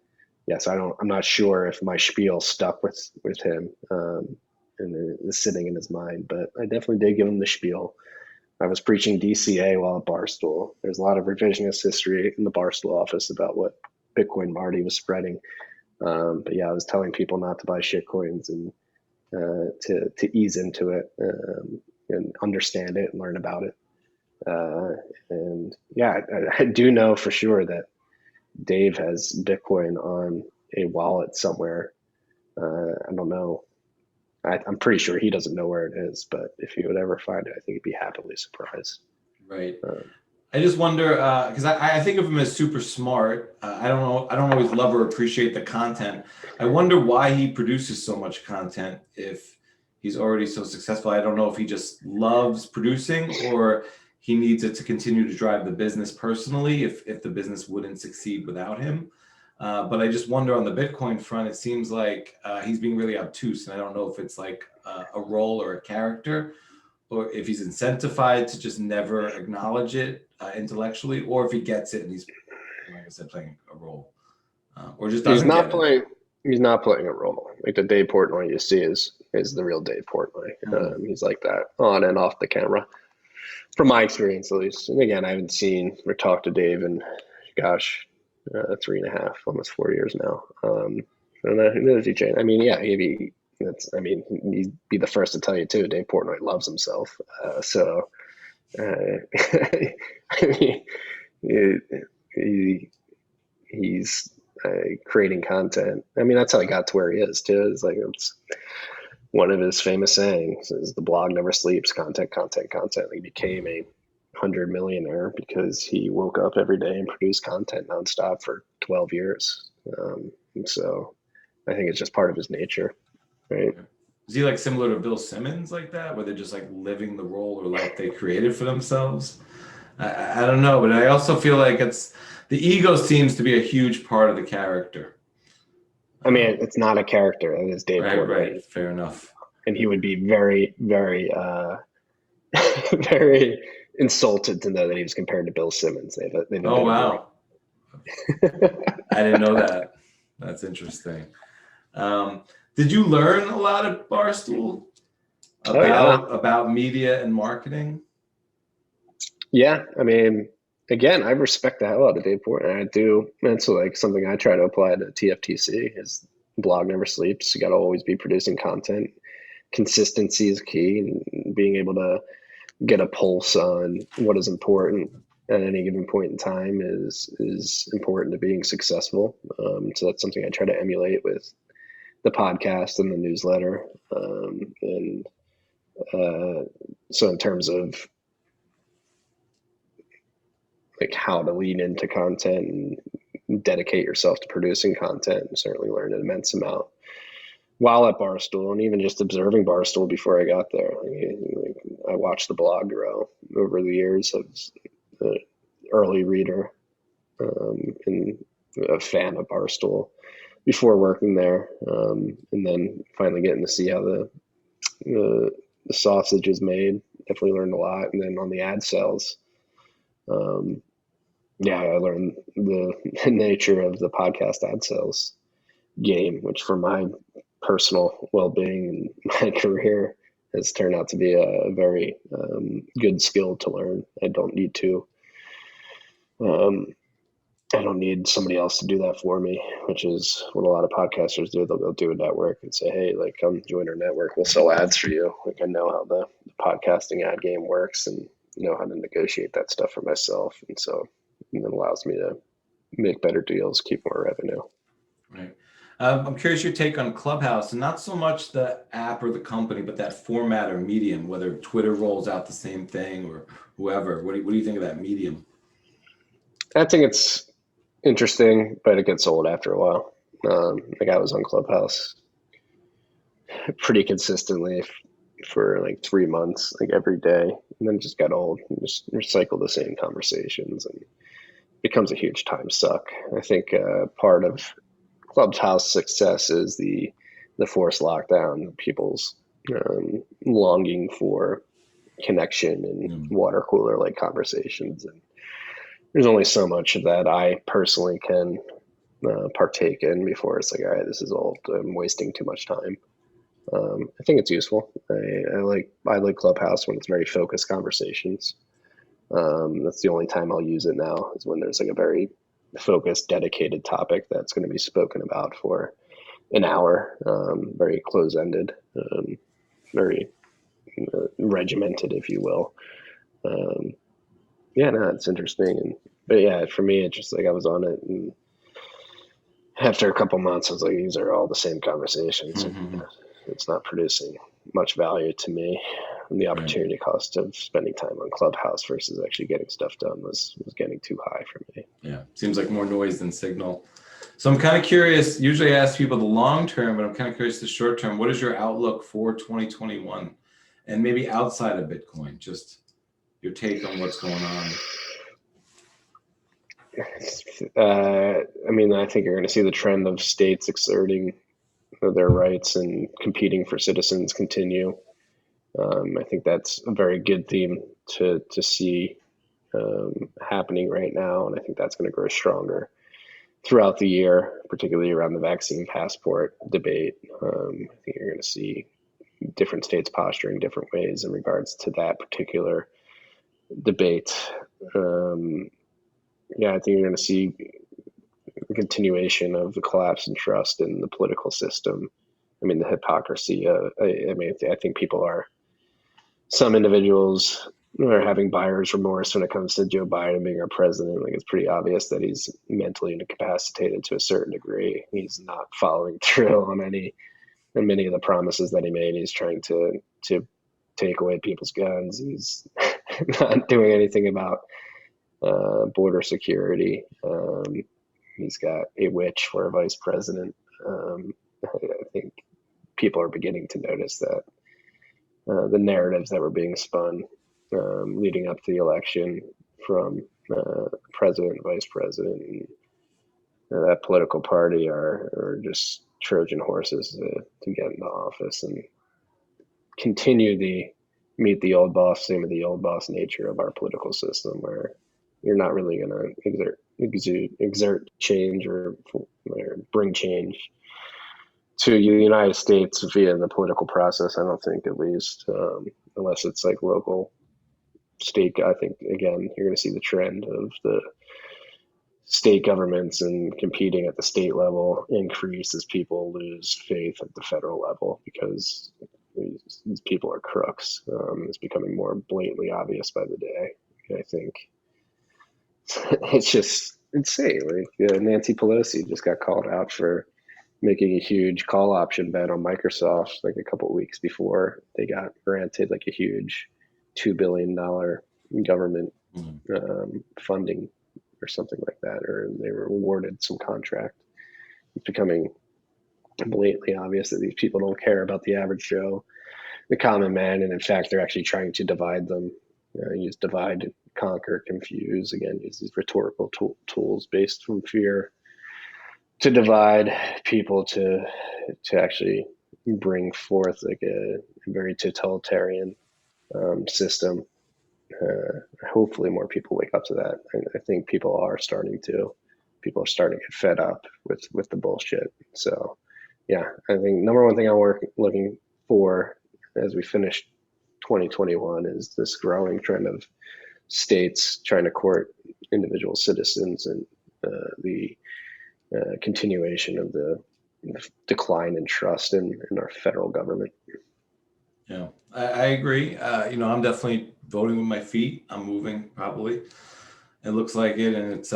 yes, I'm not sure if my spiel stuck with him and is sitting in his mind, but I definitely did give him the spiel. I was preaching DCA while at Barstool. There's a lot of revisionist history in the Barstool office about what Bitcoin Marty was spreading. But yeah, I was telling people not to buy shitcoins and to ease into it and understand it and learn about it. And yeah, I do know for sure that Dave has Bitcoin on a wallet somewhere. I don't know. I'm pretty sure he doesn't know where it is, but if he would ever find it, I think he'd be happily surprised. Right. I just wonder, because I think of him as super smart. I don't know. I don't always love or appreciate the content. I wonder why he produces so much content if he's already so successful. I don't know if he just loves producing or he needs it to continue to drive the business personally if the business wouldn't succeed without him. But I just wonder on the Bitcoin front, it seems like he's being really obtuse. And I don't know if it's like a role or a character or if he's incentivized to just never acknowledge it intellectually, or if he gets it and he's, like I said, playing a role, or just doesn't get it. He's not playing a role. Like the Dave Portnoy you see is the real Dave Portnoy. He's like that on and off the camera, from my experience at least. And again, I haven't seen or talked to Dave in, gosh, 3.5, almost 4 years now. And who knows, he changed. I mean, yeah, he'd be the first to tell you too. Dave Portnoy loves himself. I mean, he's creating content. I mean, that's how he got to where he is too. It's one of his famous sayings is the blog never sleeps. Content. He became a 100 millionaire because he woke up every day and produced content nonstop for 12 years. And so I think it's just part of his nature, right? Is he like similar to Bill Simmons like that, where they're just like living the role or life they created for themselves? I don't know, but I also feel like the ego seems to be a huge part of the character. I mean, it's not a character. It is Dave Portnoy. Right. Fair enough. And he would be very, very, very insulted to know that he was compared to Bill Simmons. Oh, wow. I didn't know that. That's interesting. Did you learn a lot at Barstool about media and marketing? Yeah, I mean, again, I respect the hell out of Dave Portnoy. I do. That's like something I try to apply to TFTC. Is blog never sleeps. You got to always be producing content. Consistency is key, and being able to get a pulse on what is important at any given point in time is important to being successful. So that's something I try to emulate with the podcast and the newsletter. So in terms of like how to lean into content and dedicate yourself to producing content, and certainly learned an immense amount while at Barstool, and even just observing Barstool before I got there. I watched the blog grow over the years. I was an early reader and a fan of Barstool before working there, and then finally getting to see how the sausage is made. Definitely learned a lot. And then on the ad sales, I learned the nature of the podcast ad sales game, which for my personal well-being and my career has turned out to be a very good skill to learn. I don't need somebody else to do that for me, which is what a lot of podcasters do. They'll go do a network and say, hey, like, come join our network. We'll sell ads for you. Like, I know how the podcasting ad game works and know how to negotiate that stuff for myself. And so it allows me to make better deals, keep more revenue. Right. I'm curious your take on Clubhouse, and not so much the app or the company, but that format or medium, whether Twitter rolls out the same thing or whoever. What do you think of that medium? I think it's interesting, but it gets old after a while. Like I was on Clubhouse pretty consistently for like 3 months, like every day, and then it just got old and just recycle the same conversations, and it becomes a huge time suck. I think part of Clubhouse success is the forced lockdown, people's longing for connection and water cooler like conversations, and there's only so much of that I personally can partake in before it's like, all right, this is old. I'm wasting too much time. I think it's useful. I like Clubhouse when it's very focused conversations. That's the only time I'll use it now, is when there's like a very focused, dedicated topic that's going to be spoken about for an hour, very close-ended, very regimented, if you will. It's interesting. But yeah, for me, it's just like I was on it, and after a couple months, I was like, these are all the same conversations. Mm-hmm. It's not producing much value to me. And the opportunity cost of spending time on Clubhouse versus actually getting stuff done was getting too high for me. Yeah, seems like more noise than signal. So I'm kind of curious, usually I ask people the long term, but I'm kind of curious the short term. What is your outlook for 2021? And maybe outside of Bitcoin, just your take on what's going on. I think you're going to see the trend of states exerting their rights and competing for citizens continue. I think that's a very good theme to see happening right now, and I think that's going to grow stronger throughout the year, particularly around the vaccine passport debate. I think you're going to see different states posturing different ways in regards to that particular debate. I think you're going to see a continuation of the collapse in trust in the political system. I mean, the hypocrisy. I think some individuals are having buyer's remorse when it comes to Joe Biden being our president. Like, it's pretty obvious that he's mentally incapacitated to a certain degree. He's not following through on many of the promises that he made. He's trying to take away people's guns. He's not doing anything about border security. He's got a witch for a vice president. I think people are beginning to notice that the narratives that were being spun leading up to the election from president, vice president, and that political party are just Trojan horses to get into office and continue the meet the old boss, same of the old boss nature of our political system, where you're not really going to exert change or bring change to the United States via the political process. I don't think, at least, unless it's like local state. I think, again, you're going to see the trend of the state governments and competing at the state level increase as people lose faith at the federal level, because these people are crooks. It's becoming more blatantly obvious by the day. And I think it's just insane. Like, Nancy Pelosi just got called out for making a huge call option bet on Microsoft like a couple of weeks before they got granted like a huge $2 billion government funding or something like that, or they were awarded some contract. It's becoming blatantly obvious that these people don't care about the average Joe, the common man, and in fact, they're actually trying to divide them. Use divide, conquer, confuse. Again, use these rhetorical tools based from fear to divide people, to actually bring forth like a very totalitarian system. Hopefully more people wake up to that. I think people are starting to get fed up with the bullshit. So yeah, I think number one thing I'm looking for as we finish 2021 is this growing trend of states trying to court individual citizens, and the continuation of the decline in trust in our federal government. Yeah, I agree. I'm definitely voting with my feet. I'm moving, probably. It looks like it, and it's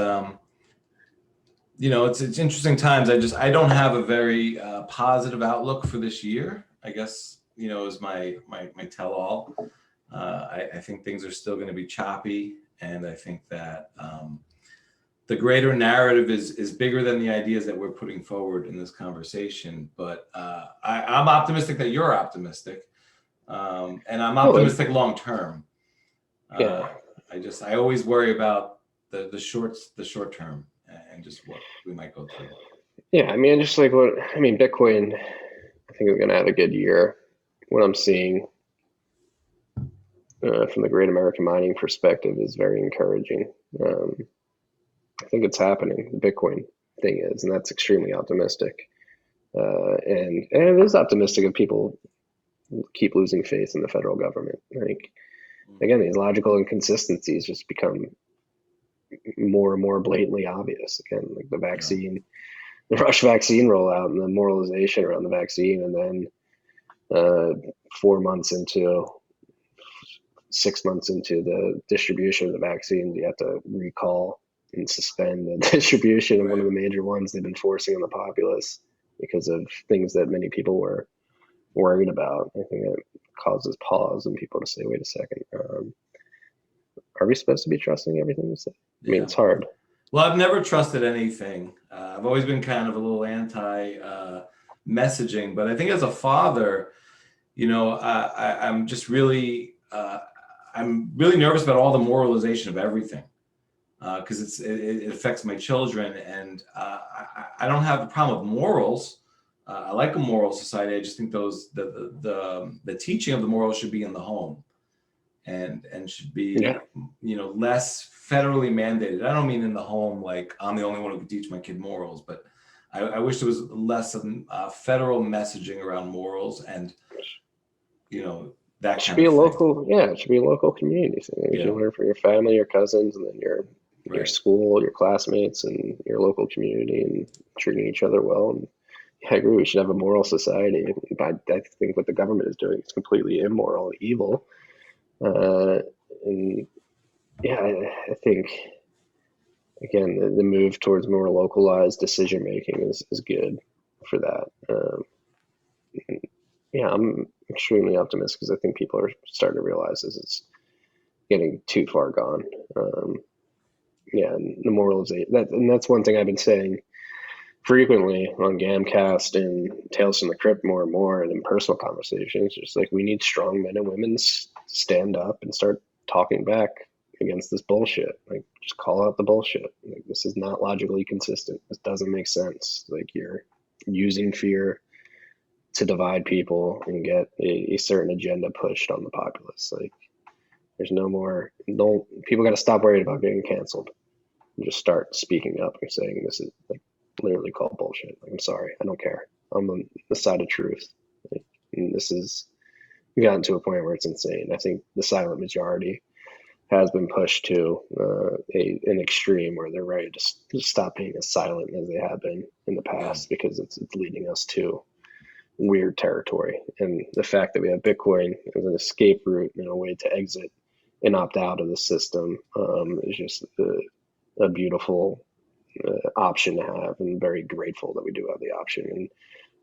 it's interesting times. I don't have a very positive outlook for this year, I guess, is my tell-all. I think things are still going to be choppy, and I think that the greater narrative is bigger than the ideas that we're putting forward in this conversation. But I'm optimistic that you're optimistic. And I'm optimistic long term. Yeah. I always worry about the short term and just what we might go through. Yeah, Bitcoin, I think we're going to have a good year. What I'm seeing from the Great American Mining perspective is very encouraging. I think it's happening. The Bitcoin thing is, and that's extremely optimistic. And it is optimistic if people keep losing faith in the federal government. Like, again, these logical inconsistencies just become more and more blatantly obvious. Again, like the vaccine, the rush vaccine rollout, and the moralization around the vaccine, and then 6 months into the distribution of the vaccines, you have to recall and suspend the distribution of one of the major ones they've been forcing on the populace because of things that many people were worried about. I think it causes pause and people to say, wait a second, are we supposed to be trusting everything we say? I mean, it's hard. Well, I've never trusted anything. I've always been kind of a little anti messaging, but I think as a father, I'm just really, I'm really nervous about all the moralization of everything, because it affects my children, and I don't have a problem with morals. I like a moral society. I just think the teaching of the morals should be in the home, and should be less federally mandated. I don't mean in the home like I'm the only one who can teach my kid morals, but I wish there was less of federal messaging around morals and that It should kind be of a thing. local, it should be a local community thing. You should learn from your family, your cousins, and then your school, your classmates, and your local community, and treating each other well. And I agree, we should have a moral society. But I think what the government is doing is completely immoral and evil. And I think again the move towards more localized decision making is good for that. I'm extremely optimistic because I think people are starting to realize this is getting too far gone. And the moralization, that's one thing I've been saying frequently on Gamcast and Tales from the Crypt more and more, and in personal conversations. Just like we need strong men and women stand up and start talking back against this bullshit. Like, just call out the bullshit. Like, this is not logically consistent. This doesn't make sense. Like, you're using fear to divide people and get a certain agenda pushed on the populace. Like, there's people got to stop worrying about getting canceled and just start speaking up and saying this is like literally called bullshit. Like, I'm sorry, I don't care. I'm on the side of truth. Like, and this is gotten to a point where it's insane. I think the silent majority has been pushed to an extreme where they're ready to stop being as silent as they have been in the past, because it's leading us to weird territory. And the fact that we have Bitcoin as an escape route and a way to exit and opt out of the system is just a beautiful option to have, and very grateful that we do have the option. And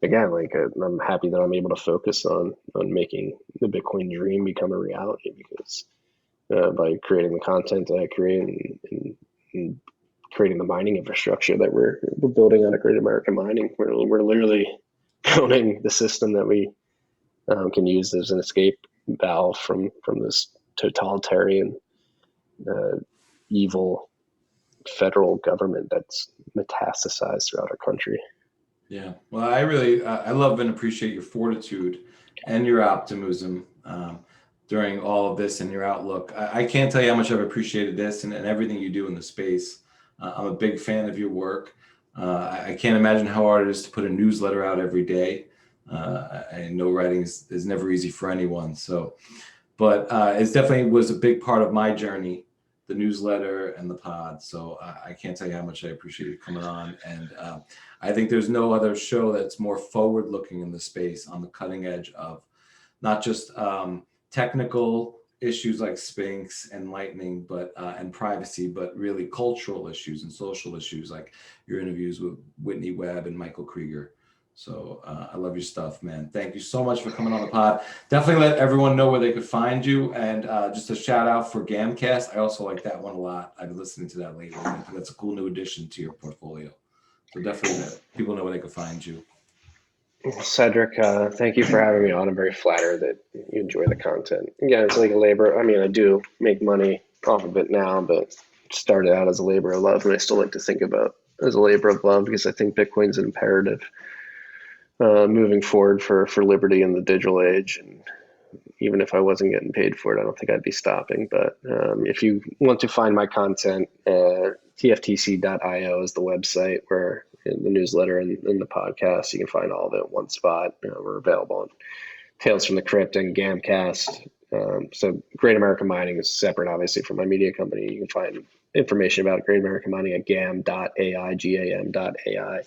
again, like I'm happy that I'm able to focus on making the Bitcoin dream become a reality, because by creating the content that I create and creating the mining infrastructure that we're building out of Great American Mining, we're literally building the system that we can use as an escape valve from this totalitarian, evil federal government that's metastasized throughout our country. Yeah, well, I love and appreciate your fortitude and your optimism during all of this, and your outlook. I can't tell you how much I've appreciated this and everything you do in the space. I'm a big fan of your work. I can't imagine how hard it is to put a newsletter out every day. I know writing is never easy for anyone. But it definitely was a big part of my journey, the newsletter and the pod. So I can't tell you how much I appreciate you coming on. And I think there's no other show that's more forward looking in the space, on the cutting edge of not just technical issues like Sphinx and Lightning, but and privacy, but really cultural issues and social issues, like your interviews with Whitney Webb and Michael Krieger. So I love your stuff, man. Thank you so much for coming on the pod. Definitely let everyone know where they could find you. And just a shout out for Gamcast. I also like that one a lot. I've been listening to that lately. I think that's a cool new addition to your portfolio. So definitely let people know where they can find you. Cedric, thank you for having me on. I'm very flattered that you enjoy the content. Again, it's like a labor. I mean, I do make money off of it now, but it started out as a labor of love, and I still like to think about it as a labor of love, because I think Bitcoin's an imperative moving forward for liberty in the digital age. And even if I wasn't getting paid for it, I don't think I'd be stopping. But if you want to find my content, tftc.io is the website, where in the newsletter and the podcast, you can find all of it in one spot. We're available on Tales from the Crypt and Gamcast. So Great American Mining is separate, obviously, from my media company. You can find information about Great American Mining at gam.ai, gam.ai.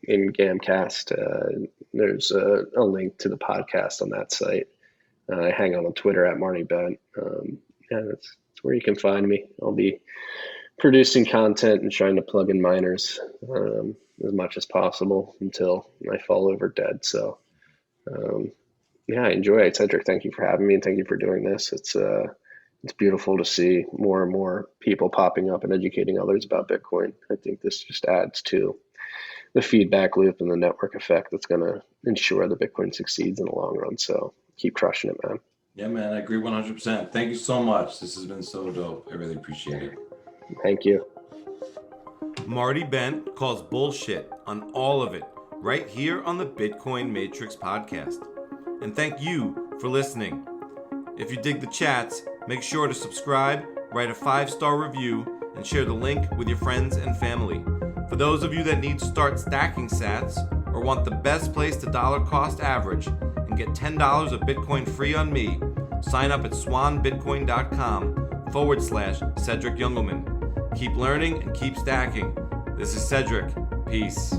In Gamcast, there's a link to the podcast on that site. I hang on Twitter at Marty Bent. That's where you can find me. I'll be producing content and trying to plug in miners as much as possible until I fall over dead. So, I enjoy it. Cedric, thank you for having me, and thank you for doing this. It's beautiful to see more and more people popping up and educating others about Bitcoin. I think this just adds to the feedback loop and the network effect that's going to ensure that Bitcoin succeeds in the long run. So keep crushing it, man. Yeah, man, I agree 100%. Thank you so much. This has been so dope. I really appreciate it. Thank you. Marty Bent calls bullshit on all of it. right here on the Bitcoin Matrix podcast. And thank you for listening. If you dig the chats, make sure to subscribe, write a 5-star review, and share the link with your friends and family. For those of you that need to start stacking sats or want the best place to dollar cost average and get $10 of Bitcoin free on me, sign up at swanbitcoin.com/Cedric Youngelman. Keep learning and keep stacking. This is Cedric. Peace.